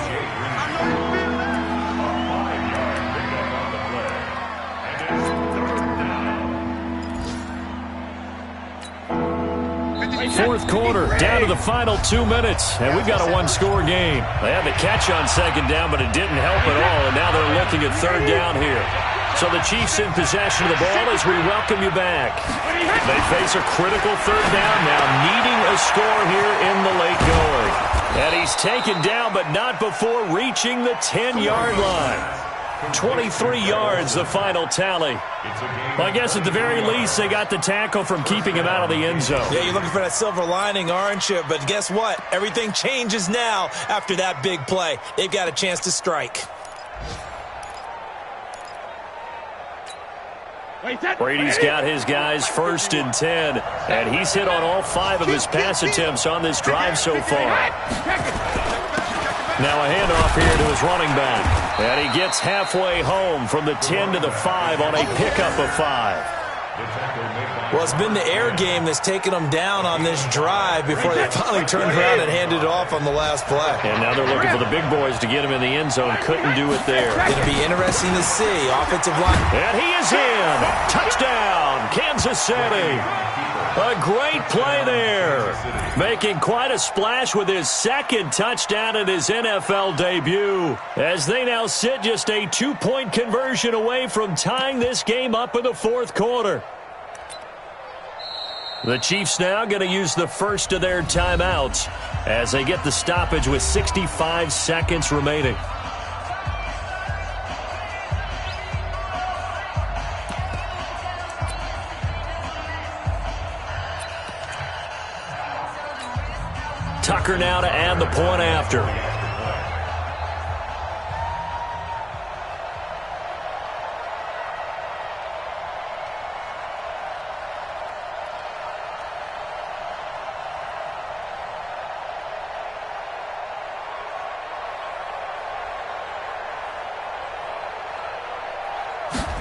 Speaker 3: Fourth quarter, down to the final 2 minutes, and we've got a one-score game. They had the catch on second down, but it didn't help at all, and now they're looking at 3rd down here. So the Chiefs in possession of the ball as we welcome you back. They face a critical 3rd down now, needing a score here in the late going. And he's taken down, but not before reaching the 10-yard line. 23 yards, the final tally. Well, I guess at the very least, they got the tackle from keeping him out of the end zone.
Speaker 6: Yeah, you're looking for that silver lining, aren't you? But guess what? Everything changes now after that big play. They've got a chance to strike.
Speaker 3: Brady's got his guys 1st and 10, and he's hit on all 5 of his pass attempts on this drive so far. Now a handoff here to his running back. And he gets halfway home from the 10 to the 5 on a pickup of 5.
Speaker 6: Well, it's been the air game that's taken them down on this drive before they finally turned around and handed it off on the last play.
Speaker 3: And now they're looking for the big boys to get him in the end zone. Couldn't do it there.
Speaker 6: Going to be interesting to see. Offensive line.
Speaker 3: And he is in. Touchdown, Kansas City. A great play there. Making quite a splash with his 2nd touchdown in his NFL debut. As they now sit just a 2-point conversion away from tying this game up in the 4th quarter. The Chiefs now going to use the first of their timeouts as they get the stoppage with 65 seconds remaining. Tucker now to add the point after.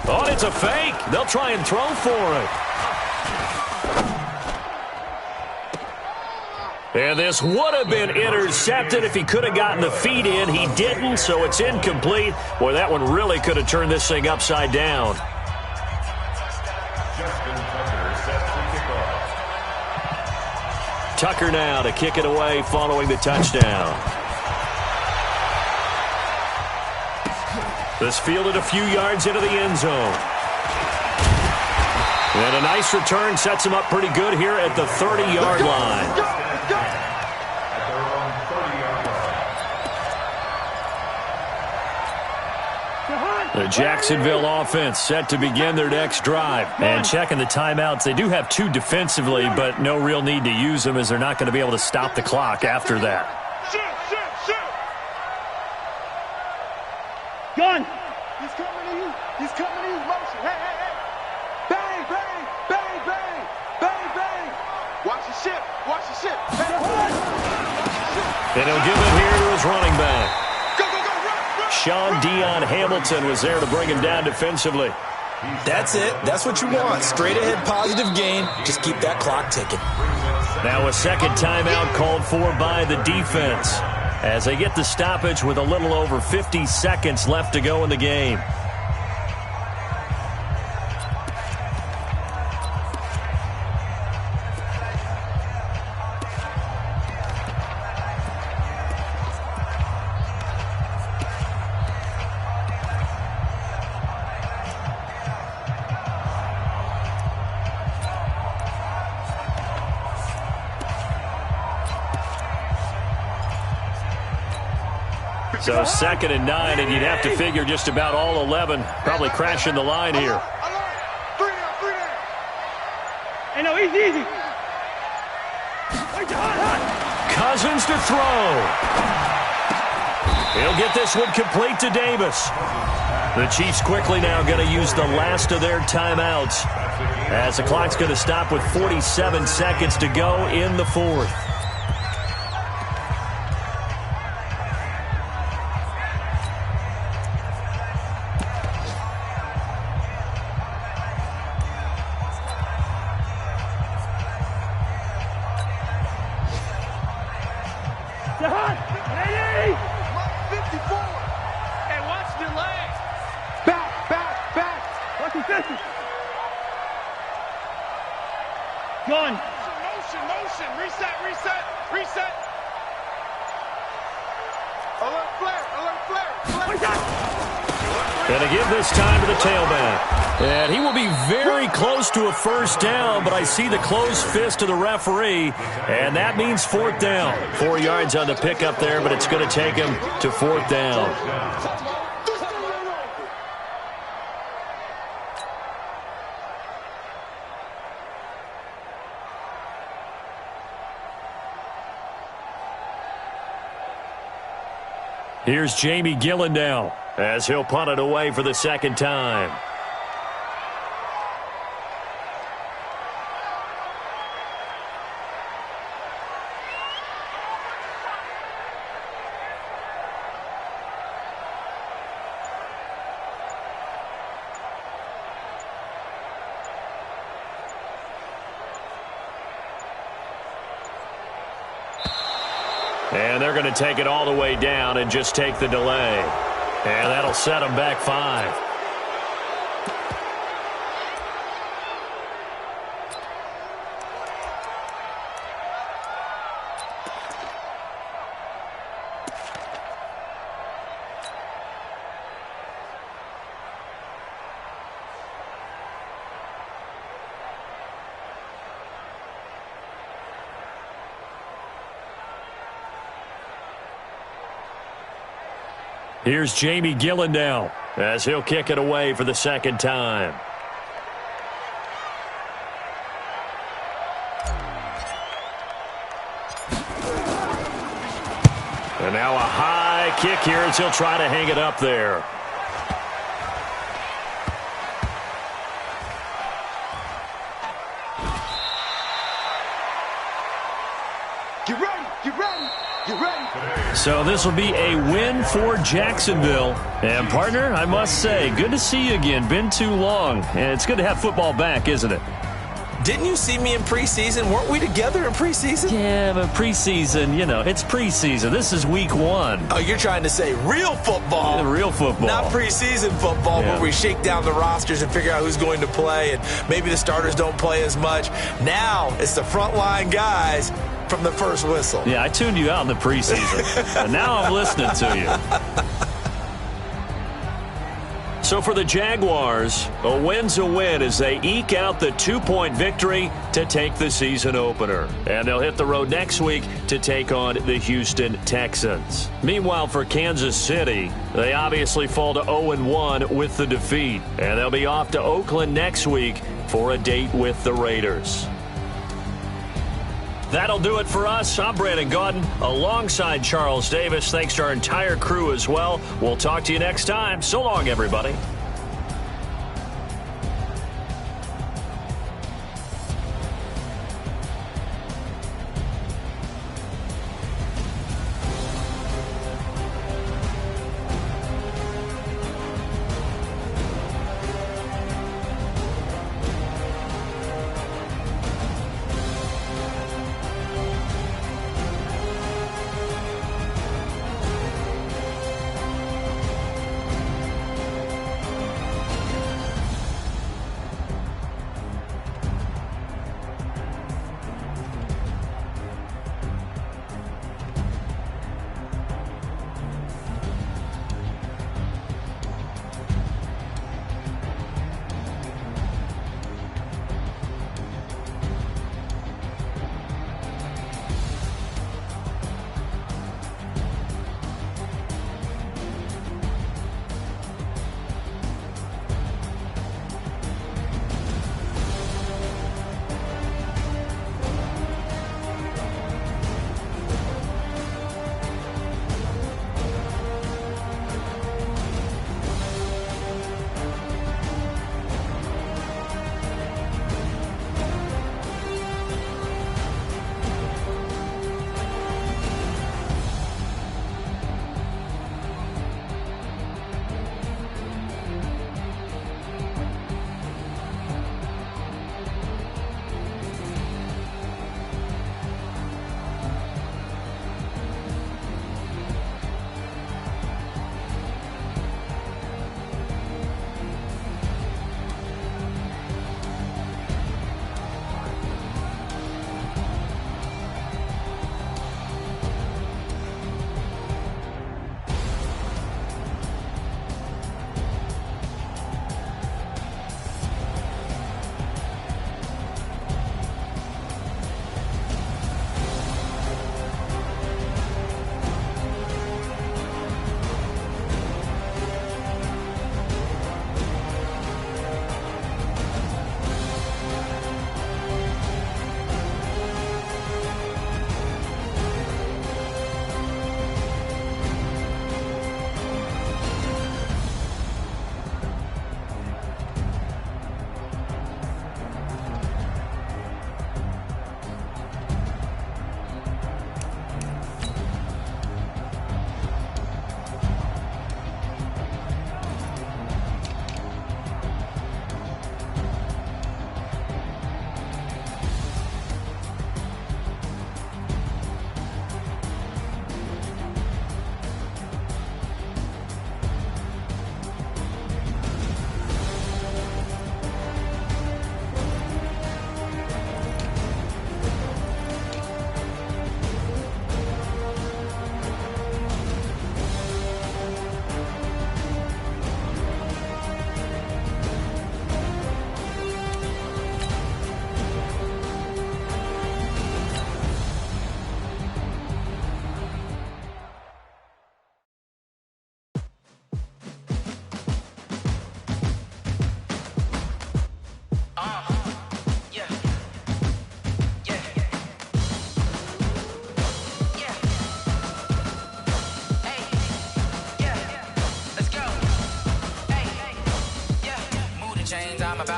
Speaker 3: Oh, it's a fake. They'll try and throw for it. And this would have been intercepted if he could have gotten the feet in. He didn't, so it's incomplete. Boy, that one really could have turned this thing upside down. Tucker now to kick it away following the touchdown. This fielded a few yards into the end zone. And a nice return sets him up pretty good here at the 30-yard line. The Jacksonville offense set to begin their next drive. And checking the timeouts, they do have 2 defensively, but no real need to use them as they're not going to be able to stop the clock after that.
Speaker 7: Gun.
Speaker 5: He's coming to you. He's coming to you. Motion. Hey, hey, hey. Bang, bang, bang, bang, bang, bang. Watch the ship. Watch the ship. Hey, watch the ship.
Speaker 3: And he'll give it here to his running back.
Speaker 5: Go, go, go, run, run.
Speaker 3: Sean Dion Hamilton was there to bring him down defensively.
Speaker 6: That's it. That's what you want. Straight ahead positive gain. Just keep that clock ticking.
Speaker 3: Now a second timeout called for by the defense as they get the stoppage with a little over 50 seconds left to go in the game. So 2nd and 9, and you'd have to figure just about all 11 probably crashing the line here.
Speaker 5: 3 down, 3 down.
Speaker 7: Hey, no, easy.
Speaker 3: Cousins to throw. He'll get this one complete to Davis. The Chiefs quickly now going to use the last of their timeouts as the clock's going to stop with 47 seconds to go in the fourth.
Speaker 7: Ready?
Speaker 5: 54.
Speaker 7: Hey, watch the legs.
Speaker 5: Back.
Speaker 7: Watch the distance. Gun.
Speaker 5: Motion. Reset. Alert flare.
Speaker 3: And to give this time to the tailback. And he will be very close to a first down, but I see the closed fist of the referee, and that means 4th down. 4 yards on the pickup there, but it's going to take him to 4th down. Here's Jamie Gillen now as he'll punt it away for the second time. And they're going to take it all the way down and just take the delay. And that'll set them back 5. Here's Jamie Gillen now as he'll kick it away for the second time. And now a high kick here as he'll try to hang it up there.
Speaker 5: Get ready.
Speaker 3: So this will be a win for Jacksonville. And, partner, I must say, good to see you again. Been too long. And it's good to have football back, isn't it?
Speaker 6: Didn't you see me in preseason? Weren't we together in preseason?
Speaker 3: Yeah, but preseason, you know, it's preseason. This is week 1.
Speaker 6: Oh, you're trying to say real football.
Speaker 3: Yeah, real football.
Speaker 6: Not preseason football,
Speaker 3: yeah,
Speaker 6: where we shake down the rosters and figure out who's going to play, and maybe the starters don't play as much. Now it's the frontline guys from the first whistle.
Speaker 3: Yeah, I tuned you out in the preseason. And now I'm listening to you. So for the Jaguars, a win's a win as they eke out the 2-point victory to take the season opener. And they'll hit the road next week to take on the Houston Texans. Meanwhile, for Kansas City, they obviously fall to 0-1 with the defeat. And they'll be off to Oakland next week for a date with the Raiders. That'll do it for us. I'm Brandon Gaudin alongside Charles Davis. Thanks to our entire crew as well. We'll talk to you next time. So long, everybody.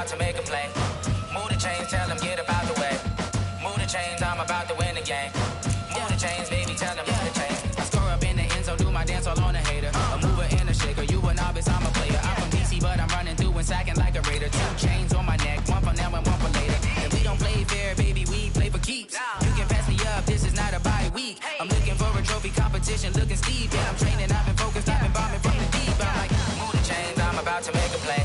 Speaker 8: about to make a play. Move the chains, tell them get up out the way. Move the chains, I'm about to win the game. Move the chains, baby, tell them move the chains. I score up in the end zone, do my dance all on a hater. A mover and a shaker, you a novice, I'm a player. I'm from DC, but I'm running through and sacking like a raider. 2 chains on my neck, one for now and one for later. And we don't play fair, baby, we play for keeps. You can pass me up, this is not a bye week. I'm looking for a trophy competition, looking steep. Yeah, I'm training, I've been focused, I've been bombing from the deep. I'm like, move the chains, I'm about to make a play.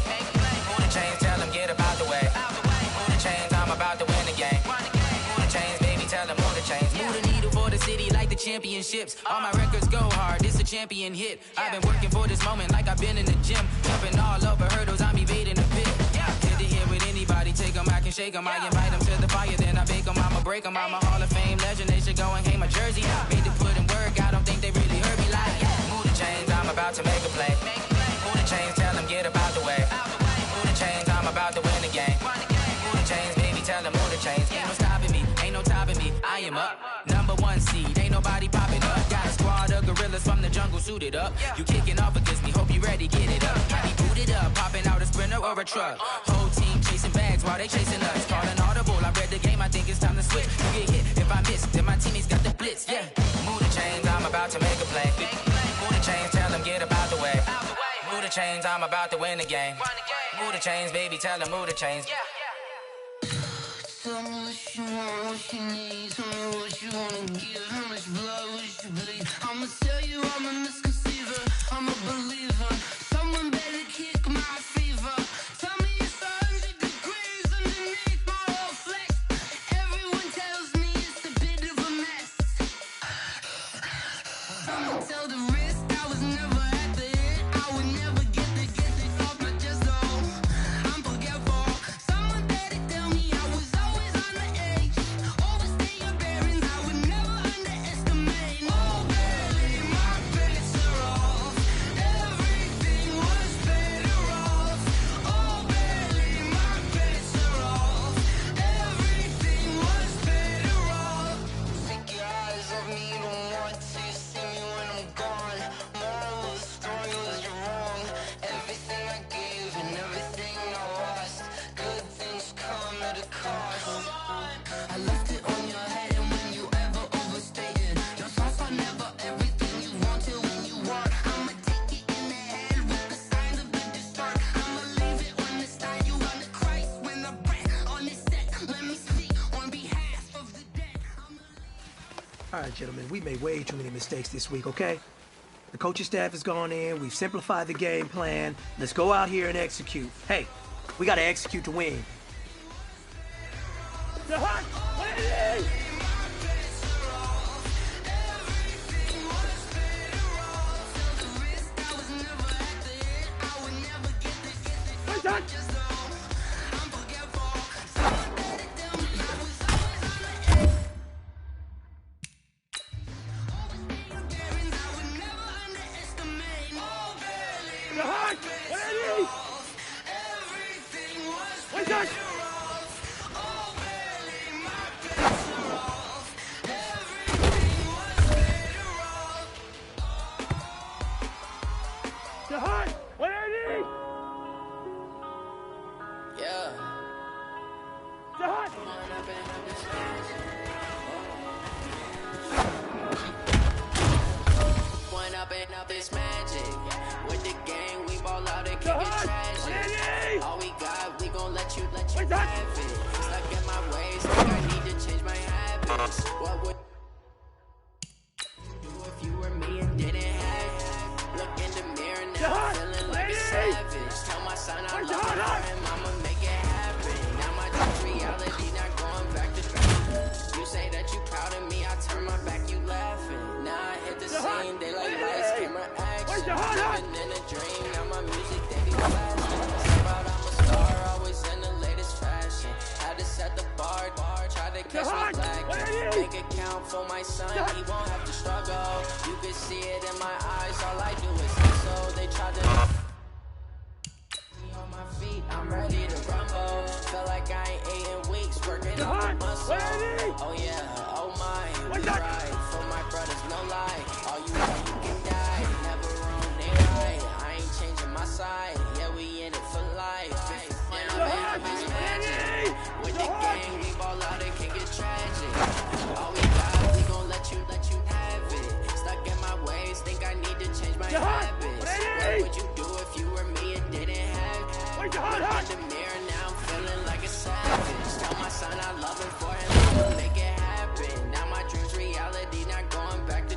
Speaker 8: Move the chains, tell them get up out the way. Move the chains, I'm about to win the game. Move the chains, baby, tell them move the chains. Move the needle for the city like the championships. All my records go hard, this a champion hit. I've been working for this moment like I've been in the gym. Jumping all over hurdles, I'm evading the pit. Hit to hit with anybody, take them, I can shake them. I invite them to the fire, then I bake them, I'ma break them. I'm a Hall of Fame legend, they should go and hang my jersey. Made to put in work, I don't think they really heard me like. Move the chains, I'm about to make a play. Move the chains, tell them get up out the way. Move the chains, I'm about to win the game. Move the chains, baby, tell them move the chains. Ain't no stopping me, ain't no topping me. I I am up. Number 1 seed, ain't nobody popping up. Got a squad of gorillas from the jungle suited up. You kicking off against me, hope you ready, get it up. Body booted up, popping out a sprinter or a truck. Whole team chasing bags while they chasing us. Calling audible, I read the game, I think it's time to switch. You get hit if I miss, then my teammates got the blitz, yeah. Move the chains, I'm about to make a play. Move the chains, tell them get about the way. Move the chains, I'm about to win the game. Move the chains, baby, tell them move the chains.
Speaker 9: Tell me what you want, what you need. Tell me what you wanna give. How much blood would you bleed? I'ma tell you I'm a misconceiver. I'm a believer. Someone better kick my fever. Tell me it's 100 degrees underneath my whole flesh. Everyone tells me it's a bit of a mess. Someone tell the risk I was never at the end. I would never get the off my chest though. I'm forgetful. Someone better tell me I was always on the edge. Overstay your bearings, I would never underestimate. Oh baby, my credits are off. Everything was better off. Oh baby, my credits are off. Everything was better off. Take your eyes off me, you don't want to see me when I'm gone. Moral of the story was you're wrong. Everything I gave and everything I lost. Good things come at a cost. I left it on your head, and when you ever overstated, your thoughts are never everything you wanted when you want. I'ma take it in the head with the signs of the distort. I'ma leave it on the side. You on the Christ when the breath on this set. Let me speak on behalf of the dead.
Speaker 10: All right, gentlemen, we made way too many mistakes this week, okay? The coaching staff has gone in. We've simplified the game plan. Let's go out here and execute. Hey, we got to execute to win.
Speaker 9: This magic with the game, we ball out and kick it tragic. All we got, we gon' let you have it. Stuck in my ways, think I need to change my habits. What would you do if you were me and didn't have? Look in the mirror now, I'm feeling like a savage. Tell my son I love him, I'ma make it happen. Now my dream's reality, not going back to dream. You say that you proud of me, I turn my back, you laughing. Now I hit the scene, they like lights, camera, action. Living in a dream, now my music, they be flashing. Step out, I'm a star, always in the latest fashion. Had to set the bar, try to catch me lacking. Make it count for my son, he won't have to struggle. You can see it in my eyes, all I do is hustle. They try to on my feet, I'm ready to rumble. Feel like I ain't ate in weeks, working on the muscle. Oh yeah, oh my, we ride for my brothers, no lie. All you know, you can die, never wrong, they right. I ain't changing my side, yeah, we in it for life. With the gang, we ball out and kick it tragic. All we got, we gon' let you have it. Stuck in my ways, think I need to change my habits. What would you do if you were me and didn't have? Look in the mirror, now I'm feeling like a savage. Tell my son I love him for him, I'ma make it happen. Now my dream's reality, not going back to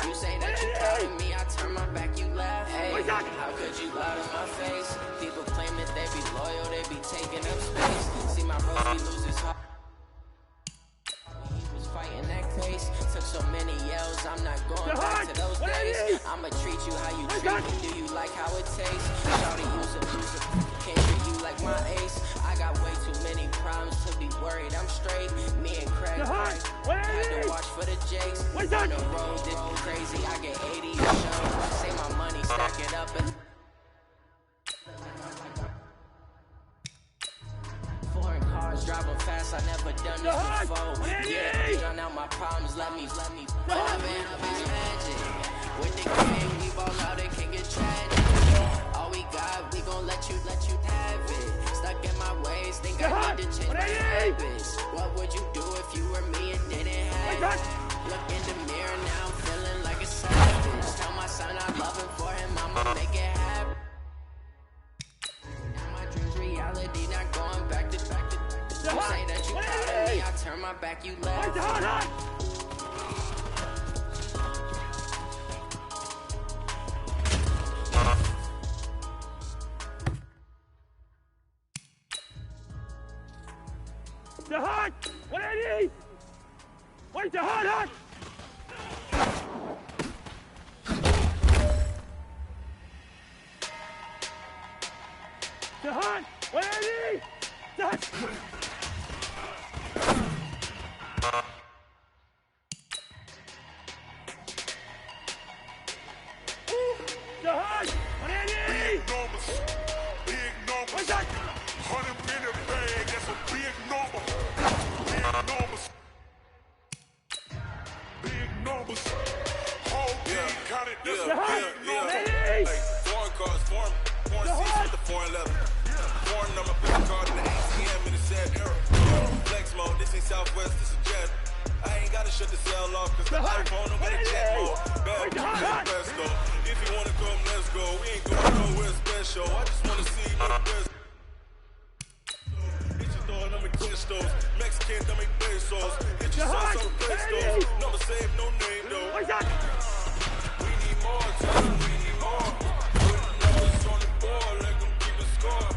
Speaker 9: you say that you proud of me, I turn my back, you laugh. Hey, how could you lie to my face? People claim that they be loyal, they be taking up space. See my bro, he loses heart. He was fighting that case. Took so many yells, I'm not going back to those days. I'ma treat you how you treat me. Do you like how it tastes? Shawty, use it. Can't treat you like my ace. I got way too many problems to be worried. I'm straight. Me and Craig had to watch for the Jakes. On the road, this crazy. I get 80 a show. Say my money, stack it up and foreign cars driving fast. I never done this before. Yeah,
Speaker 8: problems, let me. Whatever happens, magic. With the game, we ball out, it can get tragic. All we got, we gon' let you have it. Stuck in my ways, think I need to change my habits. What would you do if you were me and didn't have it? Look in the mirror, now I'm feeling like a savage. Tell my son I love him, for him I'ma make it happen. Now my dreams reality, not going back to. You say that you proud of me, I turn my back, you left.
Speaker 7: The hot! 180! Wait, the hot! The hot! 180! The hot! The hot! 180!
Speaker 5: Big numbers. What's that? 100-minute bag, that's a big number. Big numbers. Big numbers. Whole team got it, that's a big number.
Speaker 2: Hey, foreign cards, foreign seats with the foreign leather. Foreign number, big card in the ATM in the sad era. Flex mode, this ain't Southwest, this is Jet. I ain't gotta shut the cell off, cause the iPhone don't got a jet mode. Bad best though. If you wanna come, let's go. We ain't going nowhere special. I just wanna see you the best. Hit your door, don't make those. Mexican, don't make pesos. Hit your sauce on pesos. Never save no name though. We need more time, we need more. Putting numbers on the board, like them keep a score.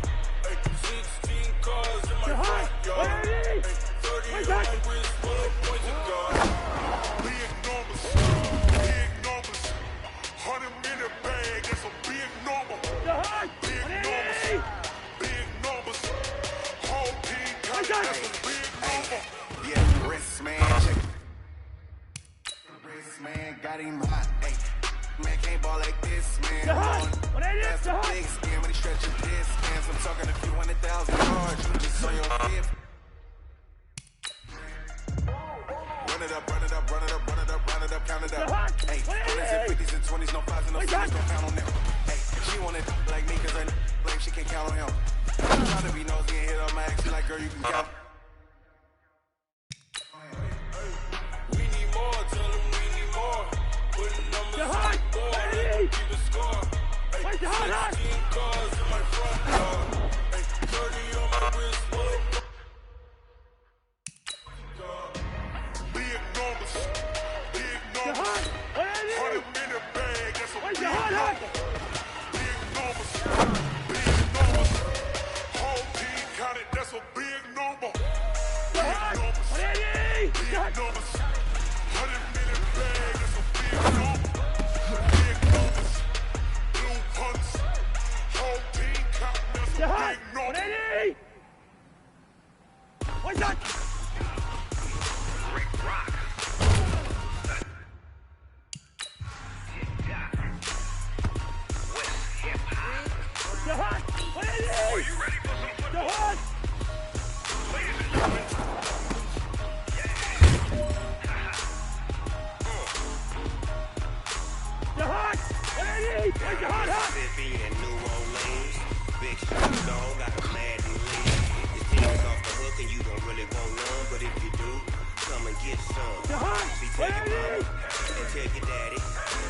Speaker 2: Hey, 16 cars in my front yard. Hey, 30 on my wrist, full of points of guard.
Speaker 5: Big numbers. 100-minute bag, that's a big number. Big numbers. Big numbers. Whole team got it, that's a big number.
Speaker 2: Yeah, wrist man, check. Wrist man got him hot. Hey, man can't ball like this, man. That's the big skin when he stretches this, man. I'm talking a few 100,000 yards. You just saw your fifth. Run it up, run it up, run it up, run it up, run it up, count it up. Hey, 100s and 50s and 20s, no 5s and no 6s, don't count on them. Hey, she want it like me, cause I blame she can't count on him. I'm trying to be nosy and hit up my ex, she like, girl, you can count. We need more, tell them we need more. Putting numbers on the board, keep a score. Hey, 16 cars in my front yard. Hey, 30 on my wrist, full.
Speaker 5: Big numbers. Big numbers. 100-minute bag, that's a big number. Big numbers. Big numbers. Whole team got it, that's a big number. Big numbers. Big numbers. 100-minute bag, that's a big number. Big numbers. Blue punts. Whole team got it, that's a big number.
Speaker 7: What's that? The hot! 180! Are you ready for some football? The hot!
Speaker 5: Ladies and gentlemen.
Speaker 7: The hot! 180! Where's the hot?
Speaker 11: Mississippi and New Orleans. Big Snoop Dogg got a mad and lean. This team is off the hook and you don't really want none, but if you do, come and get some.
Speaker 7: The hot!
Speaker 11: See, tell your mama and tell your daddy.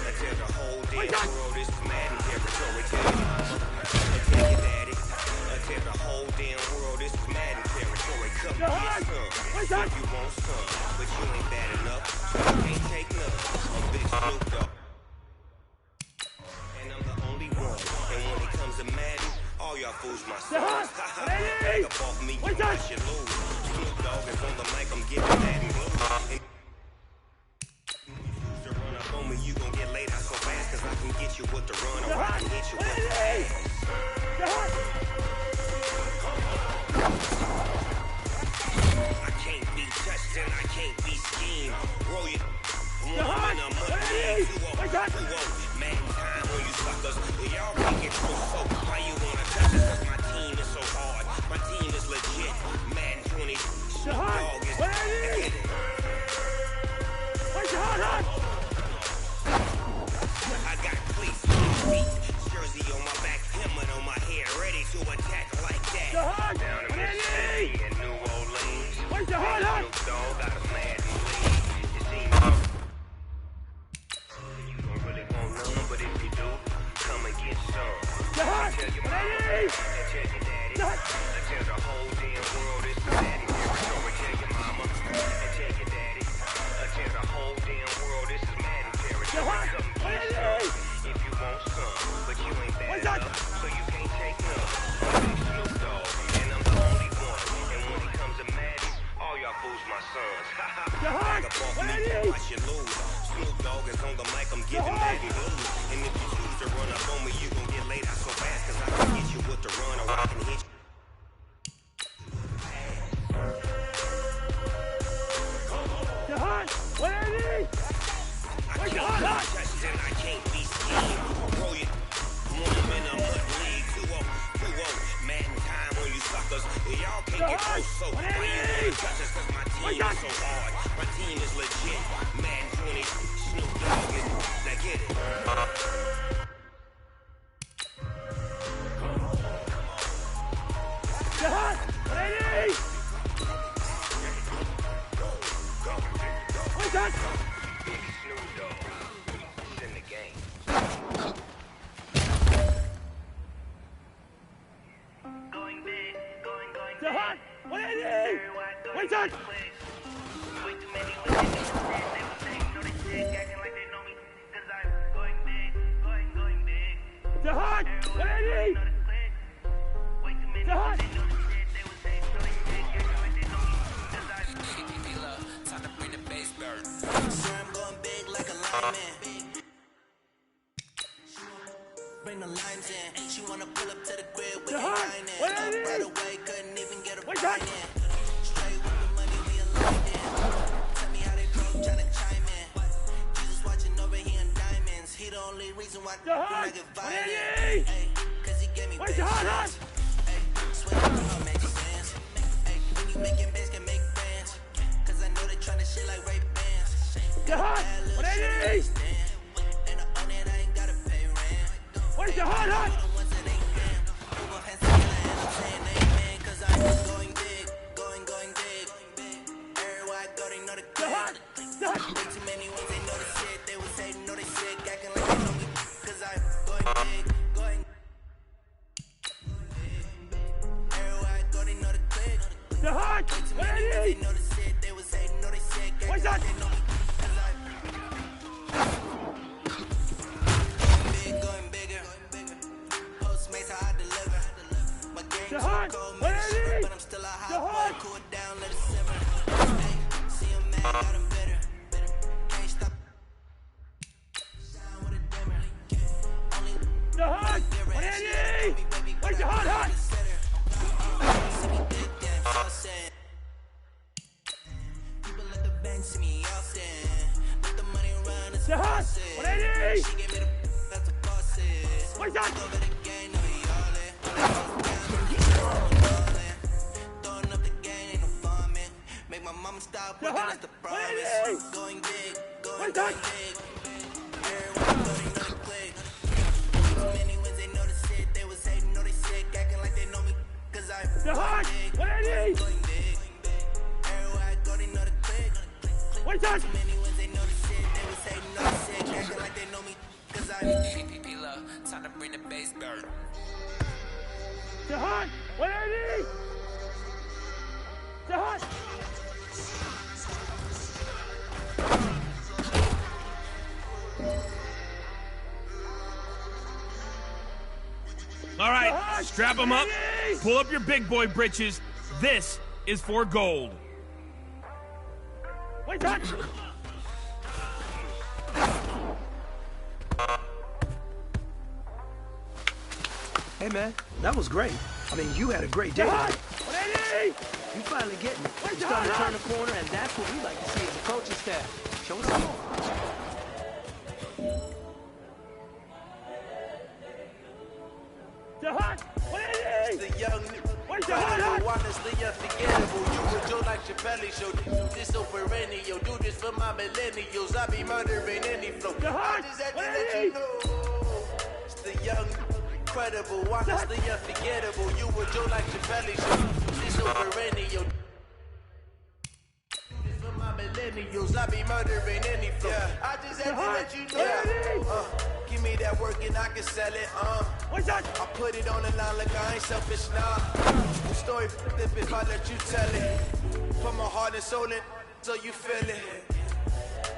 Speaker 11: And tell the whole damn world this is Madden territory. Tell your mama and tell your daddy. And tell the whole damn world this is Madden territory. Come get some if you want some. But you ain't bad enough, so you can't take none. I'm Big Snoop Dogg. And I'm the only one. And when it comes to Madden, all y'all fools my sons. Back up off me, you watch you lose. Snoop Dogg is on the mic, I'm getting Madden blues. And to run up on me, you gon' get laid out so fast, cause I can get you with the run, or I can hit you with the pass. I can't be touched and I can't be schemed. Roll you one, I'm up, you won't. Man, time on you suckers. Y'all can't get so soaked. Why you wanna touch us? Cause my team is so hard. My team is legit. Madden 20. Snoop Dogg is
Speaker 7: Eddie!
Speaker 11: Tell your daddy. Tell the whole damn world this is Madden territory. Tell your mama. Tell your daddy. Tell the whole damn world this is Madden territory. Come get some if you want some, but you ain't bad enough, so you can't take none. I'm Big Snoop Dogg, and I'm the only one. And when it comes to Madden, all y'all fools my sons. Back up off me, watch you lose. Snoop Dogg is on the mic, I'm giving Madden blues. And if you choose to run up on me, you gon' get laid out so fast, cause I can hit you with the run, or I can hit you.
Speaker 7: Jahan! 180!
Speaker 11: I can't be touched and I can't be seen. Bro, you want him in a mud league. 2-0, Madden time on you suckers. Y'all can't get close, so why you wanna touch us? Cause my team is so hard. My team is legit. Madden 20, Snoop Dogg is. Now get it.
Speaker 7: Jahan! 180! What's that?
Speaker 11: Big Snoop Dogg. It's in the game.
Speaker 7: Jahan! 180! What's that? Jahan! 180! Jahan!
Speaker 8: Time to bring the bass bird.
Speaker 9: Sure, I'm going big like a lineman. Bring the lines in. She wanna pull up to the crib with
Speaker 7: Jahan,
Speaker 9: A9
Speaker 7: what
Speaker 9: in.
Speaker 7: is it?
Speaker 9: Right away, couldn't even get a
Speaker 7: What's
Speaker 9: fine
Speaker 7: that?
Speaker 9: in. Straight with the money, we aligned in. Tell me how they broke, tryna chime in. Jesus watching over here in diamonds. He the only reason why
Speaker 7: Jahan,
Speaker 9: I get
Speaker 7: what
Speaker 9: violent.
Speaker 7: is it?
Speaker 9: Ay, cause he gave me
Speaker 7: Where's
Speaker 9: big
Speaker 7: Jahan,
Speaker 9: shots. Ay, swear to God, make sense. Ay, when you making bands, can make friends. Cause I know they tryna shit like Ray Bans.
Speaker 7: Jahan! 180!
Speaker 9: And I own it, I ain't gotta pay rent.
Speaker 7: Where's Jahan? Hot?
Speaker 9: The ones that ain't grand. Move up hands together and I'm saying amen. Cause I'm just going big, going big. Everywhere I go, they know the
Speaker 7: Jahan!
Speaker 9: clip. Way too many ones, they know the shit. They was hating, know they sick, acting like they know me. Cause I'm going big, going everywhere I go, they know the clip.
Speaker 7: Jahan!
Speaker 9: Way too many ones, they
Speaker 7: 180!
Speaker 9: know the shit. They was hating, know they sick, acting
Speaker 7: What's
Speaker 9: like
Speaker 7: that?
Speaker 9: they know me. Cause I'm going bigger. Postmates how I deliver. My game
Speaker 7: Jahan,
Speaker 9: too cold,
Speaker 7: 180!
Speaker 9: but I'm still a hot
Speaker 7: Jahan!
Speaker 9: boy. Cool it down, let it simmer. Hey, see 'em mad, got 'em bitter. Can't stop. Shine with a dimmer. Only
Speaker 7: Jahan! 180! Where's Jahan? Hot?
Speaker 9: see me good, damn, so sad. People let the bank see me often. Let the money run, it's
Speaker 7: Jahan!
Speaker 9: process.
Speaker 7: 180!
Speaker 9: She gave me the that's the bosses.
Speaker 7: Where's that?
Speaker 9: Over the game, no yardin'. Throwing up the game, ain't no farming. Make my mama stop working,
Speaker 7: Jahan,
Speaker 9: that's the promise.
Speaker 7: 180!
Speaker 9: Going big,
Speaker 7: Where's
Speaker 9: going
Speaker 7: that?
Speaker 9: big. Everywhere I go, they know the click. Too many wins, they know the shit. They was hating, know they sick, acting like they know me. Cause I'm
Speaker 7: Jahan!
Speaker 9: big,
Speaker 7: 180!
Speaker 9: going big. Everywhere I go, they know the click.
Speaker 7: Where's that?
Speaker 9: Too many wins, they know the shit. They was hating, know the sick, acting like they know me. Cause I'm
Speaker 8: PPP love. Time to bring the bass bird.
Speaker 7: Jahan! 180! Jahan!
Speaker 12: All right, strap them up. Pull up your big boy britches. This is for gold.
Speaker 7: Where's that?
Speaker 10: Hey, man, that was great. I mean, you had a great day
Speaker 7: Jahan!
Speaker 10: tonight.
Speaker 7: 180!
Speaker 10: You finally getting it.
Speaker 7: Where's
Speaker 10: You're starting to
Speaker 7: Jahan?
Speaker 10: turn the corner, and that's what we like to see as a coaching staff. Show us some more.
Speaker 7: Jahan! 180!
Speaker 13: The young
Speaker 7: Where's Jahan?
Speaker 13: incredible, honestly unforgettable. You would Joe like Chappelle show. Do this so perennial. Do this for my millennials. I be murdering any flow. I just had to let you know. It's the young, incredible, honestly unforgettable. You would Joe like Chappelle show. Do this so perennial. Do this for my millennials. I be murdering any flow. I just had to let you know. give me that work and I can sell it, I put it on the line like I ain't selfish, nah. The story flip if I let you tell it. Put my heart and soul in so you feel it.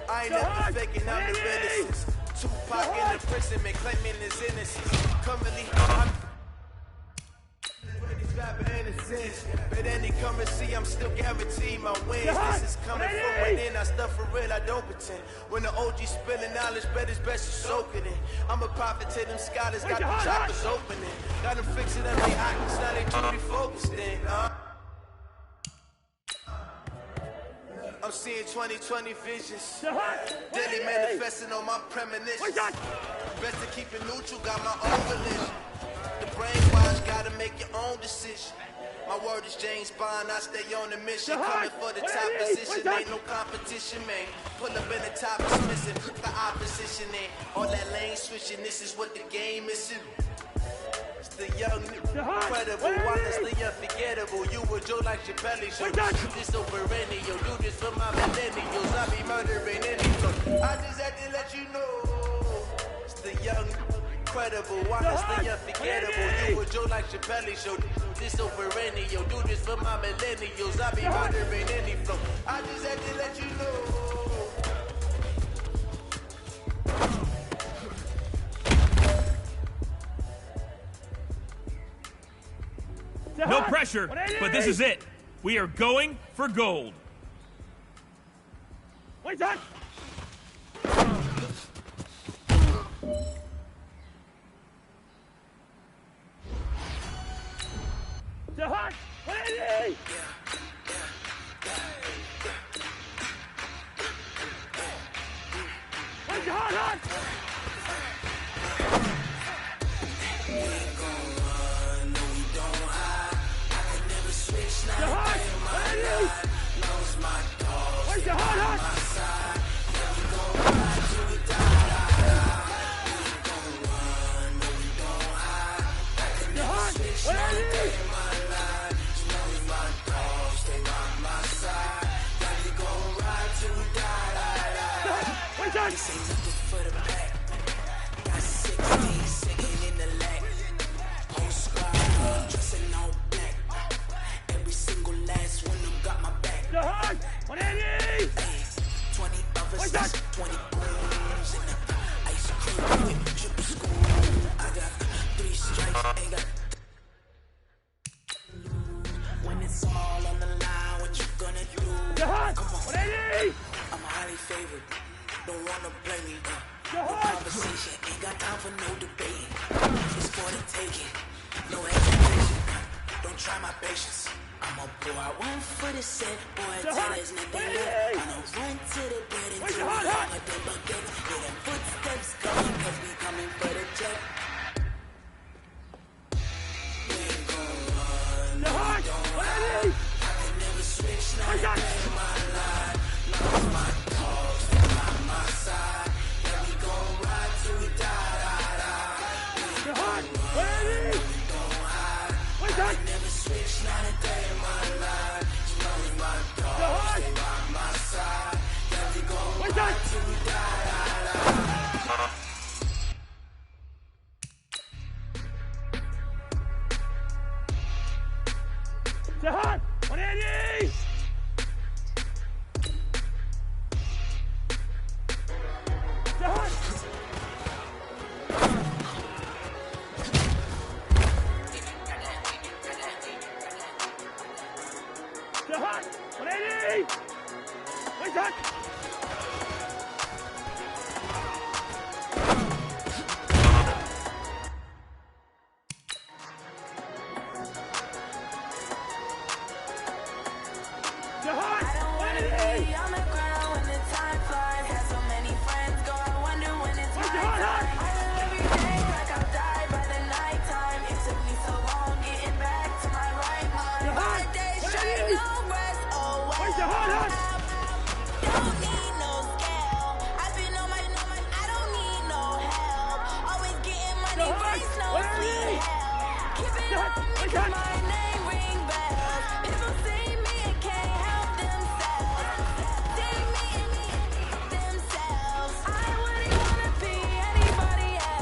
Speaker 13: I ain't never faking, I'm the realest. Tupac in the prison, man, claiming his innocence. Currently, I'm innocence. But then he come and see, I'm still guaranteed my wins. This is coming from within, I stuff for real, I don't pretend. When the OG spilling knowledge, bet it's best you soak it in. I'm a prophet to them scholars, got them choppers opening. Got them fixing up their eyes, now they truly focused in. I'm seeing 2020 visions. Daily manifesting on my premonitions. Best to keep it neutral, got my own religion. The brainwash, gotta make your own decision. My word is James Bond, I stay on the mission. Coming for the top position, ain't no competition, man. Pull up in the top is missing, put the opposition in. All that lane switching, this is what the game is. It's the young, incredible, honestly unforgettable. You were Joe like your belly show. This so perennial, do this for my millennials. I be murdering any flow. I just had to let you know. It's the young, incredible, honestly unforgettable. You were Joe like your belly show. This so perennial, do this for my millennials. I be murdering any flow. I just had to let you know.
Speaker 12: No pressure, but this is it. We are going for gold.
Speaker 7: Wait, that. Hot. 180. Where's your hot? Where's your hot?
Speaker 8: This ain't nothing for the back. Got 16 sitting in the lag. Whole squad dressing all black. Every single last one of them got my back.
Speaker 7: 180.
Speaker 8: 20 of us, 20 grooms in the ice cream whip, triple school. I got 3 strikes, ain't got. When it's all on the line, what you gonna do? Come on,
Speaker 7: 180.
Speaker 8: I'm highly favored. Don't wanna play me, no conversation, ain't got time for no debate. It's for the taking, no hesitation. Don't try my patience. I'ma pour out one for the set, boy, till there's nothing left. I'ma run to the bed until we hammer them baguettes. Hear them footsteps coming, cause we coming for the jet. We ain't gon' run, no, we don't hide. I can never switch, now I play my line. Lost my dogs, they by my side. Yeah, we gon' ride till we die. We ain't gon' run, we don't hide. I can never switch, not a day in my life. You know we my dogs, they by my side. Yeah, we gon' ride till we die.
Speaker 7: Hot. 180. Hot. Hot. 180. Wait, hot.
Speaker 9: On the ground when the time flies. Had so many friends go, I wonder when it's my time. I live every day like I'll die by the nighttime. It took me so long getting back to my right mind. 5 days straight, no rest, oh well. Don't need no scale. I've been on my, I don't need no help. Always getting money, race, no sleep. Keep it on me, 'cause my name ring bells. People see me and can't help themselves. See me and themselves. I wouldn't wanna be anybody else.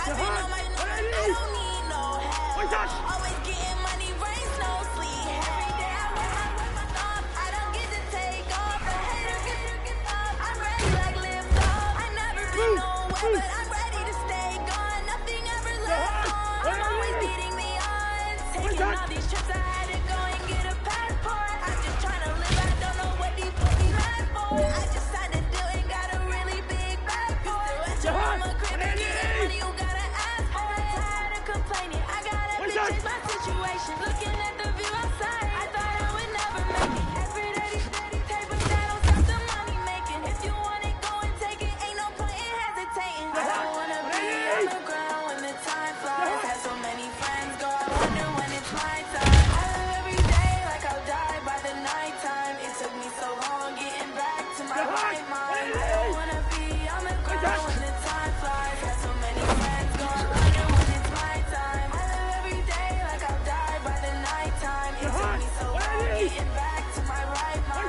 Speaker 9: I've been on my I don't need no help. Always getting money, rains, no sleep. Every day I work my thumb. I don't get to take off. The hater get up. I'm ready like lift off. I never been nowhere, but I'm ready to stay gone. Nothing ever left on. I'm always beating the odds. Taking all these trips, I had to go and get a passport. I'm just trying to live, I don't know what these fucking mad for. I just signed a deal and got a really big bag for it. At your mama crib and get money, you gotta ask for it. Tired of complaining, I gotta change my situation. Looking at the view outside, I thought I would never make it. Every day these steady tapers, that don't stop the money making. If you want it, go and take it, ain't no point in hesitating. I don't wanna be on the ground when the time flies. Had so many friends go, I wonder when it's my time. I live every day like I'll die by the nighttime. It took me so long getting back to my right mind. I don't wanna be on the ground when the time flies. Had so many friends go, I wonder when it's my time. I live every day like I'll die by the nighttime. It took me so long getting back to my right mind.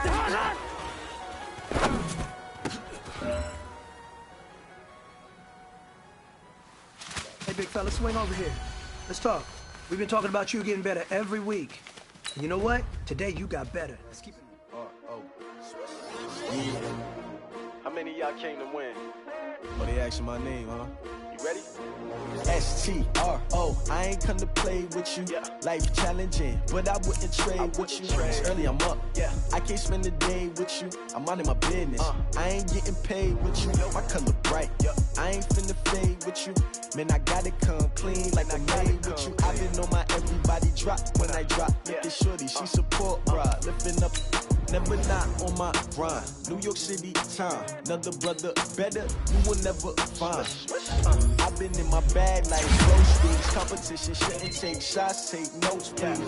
Speaker 10: Hey, big fella, swing over here. Let's talk. We've been talking about you getting better every week. And you know what? Today you got better. Let's keep it.
Speaker 14: How many of y'all came to win?
Speaker 15: Oh, they asking my name, huh?
Speaker 14: You ready?
Speaker 15: S-T-R-O, I ain't come to play with you. Life challenging, but I wouldn't trade with you. Early I'm up, I can't spend the day with you. I'm minding my business, I ain't getting paid with you. My color bright, I ain't finna fade with you. Man, I gotta come clean like I made with you. I've been on my everybody drop when I drop. Look at shorty, she support, bruh. Lifting up, never not on my grind. New York City time, another brother better, you will never find. I've been in my bag like groceries. Competition shouldn't take shots, take notes, please.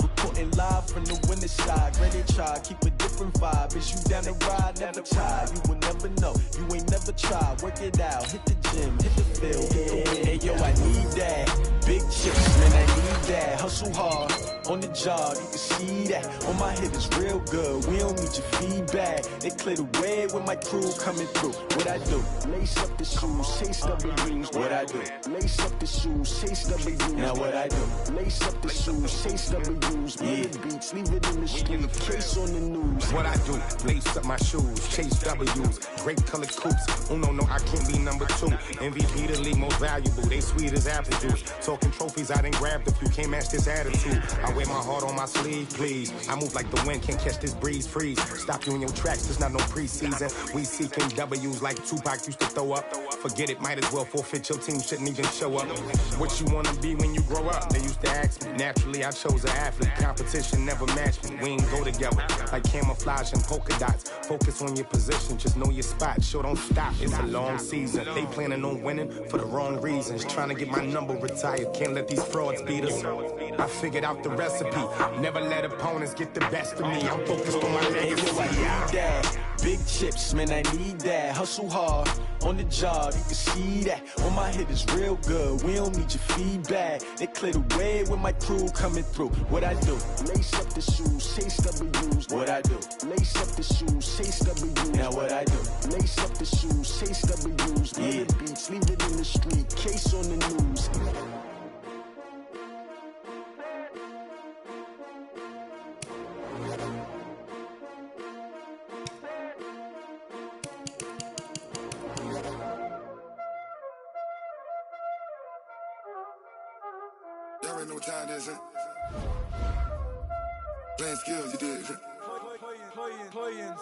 Speaker 15: Reporting live from the winning side. Ready to try, keep a different vibe. Is you down the ride, never tired. You will never know, you ain't never tried. Work it out, hit the gym, hit the field, hit the win. Hey yo, I need that. Big chips, man, I need that. Hustle hard, on the job, you can see that. On my hit is real good, we don't need your feedback. They clear the way with my crew coming through. What I do? Lace up the shoes, chase W's. What I do? Lace up the shoes, chase W's. Now what I do? Lace up the shoes, chase W's. Murder beats, leave it in the street, case on the news.
Speaker 16: What I do? Lace up my shoes, chase W's. Great colored coops. Oh no, I can't be number 2. MVP the league most valuable. They sweet as apple juice. Talking trophies, I done grabbed a few. Can't match this attitude. I wear my heart on my sleeve, please. I move like the wind, can't catch this breeze. Freeze. Stop you in your tracks, there's not no preseason. We seeking W's like Tupac used to throw up. Forget it, might as well forfeit. Your team shouldn't even show up. What you wanna be when you grow up? They used to ask me. Naturally, I chose an athlete. Competition never matched me. We ain't go together like camouflage and polka dots. Focus on your position, just know your spot. Sure, don't stop. It's a long season. They planning on winning for the wrong reasons. Trying to get my number retired. Can't let these frauds beat us. I figured out the recipe. Never let opponents get the best of me. I'm focused on my legacy.
Speaker 15: I need that. Big chips, man, I need that. Hustle hard, on the job, you can see that. On my hit is real good, we don't need your feedback. They clear the way with my crew coming through. What I do? Lace up the shoes, chase W's. What I do? Lace up the shoes, chase W's. Now what I do? Lace up the shoes, chase W's. Murder beats, leave it in the street, case on the news.
Speaker 17: Y'all already know what time it is, huh? Playing skills, you did. Playing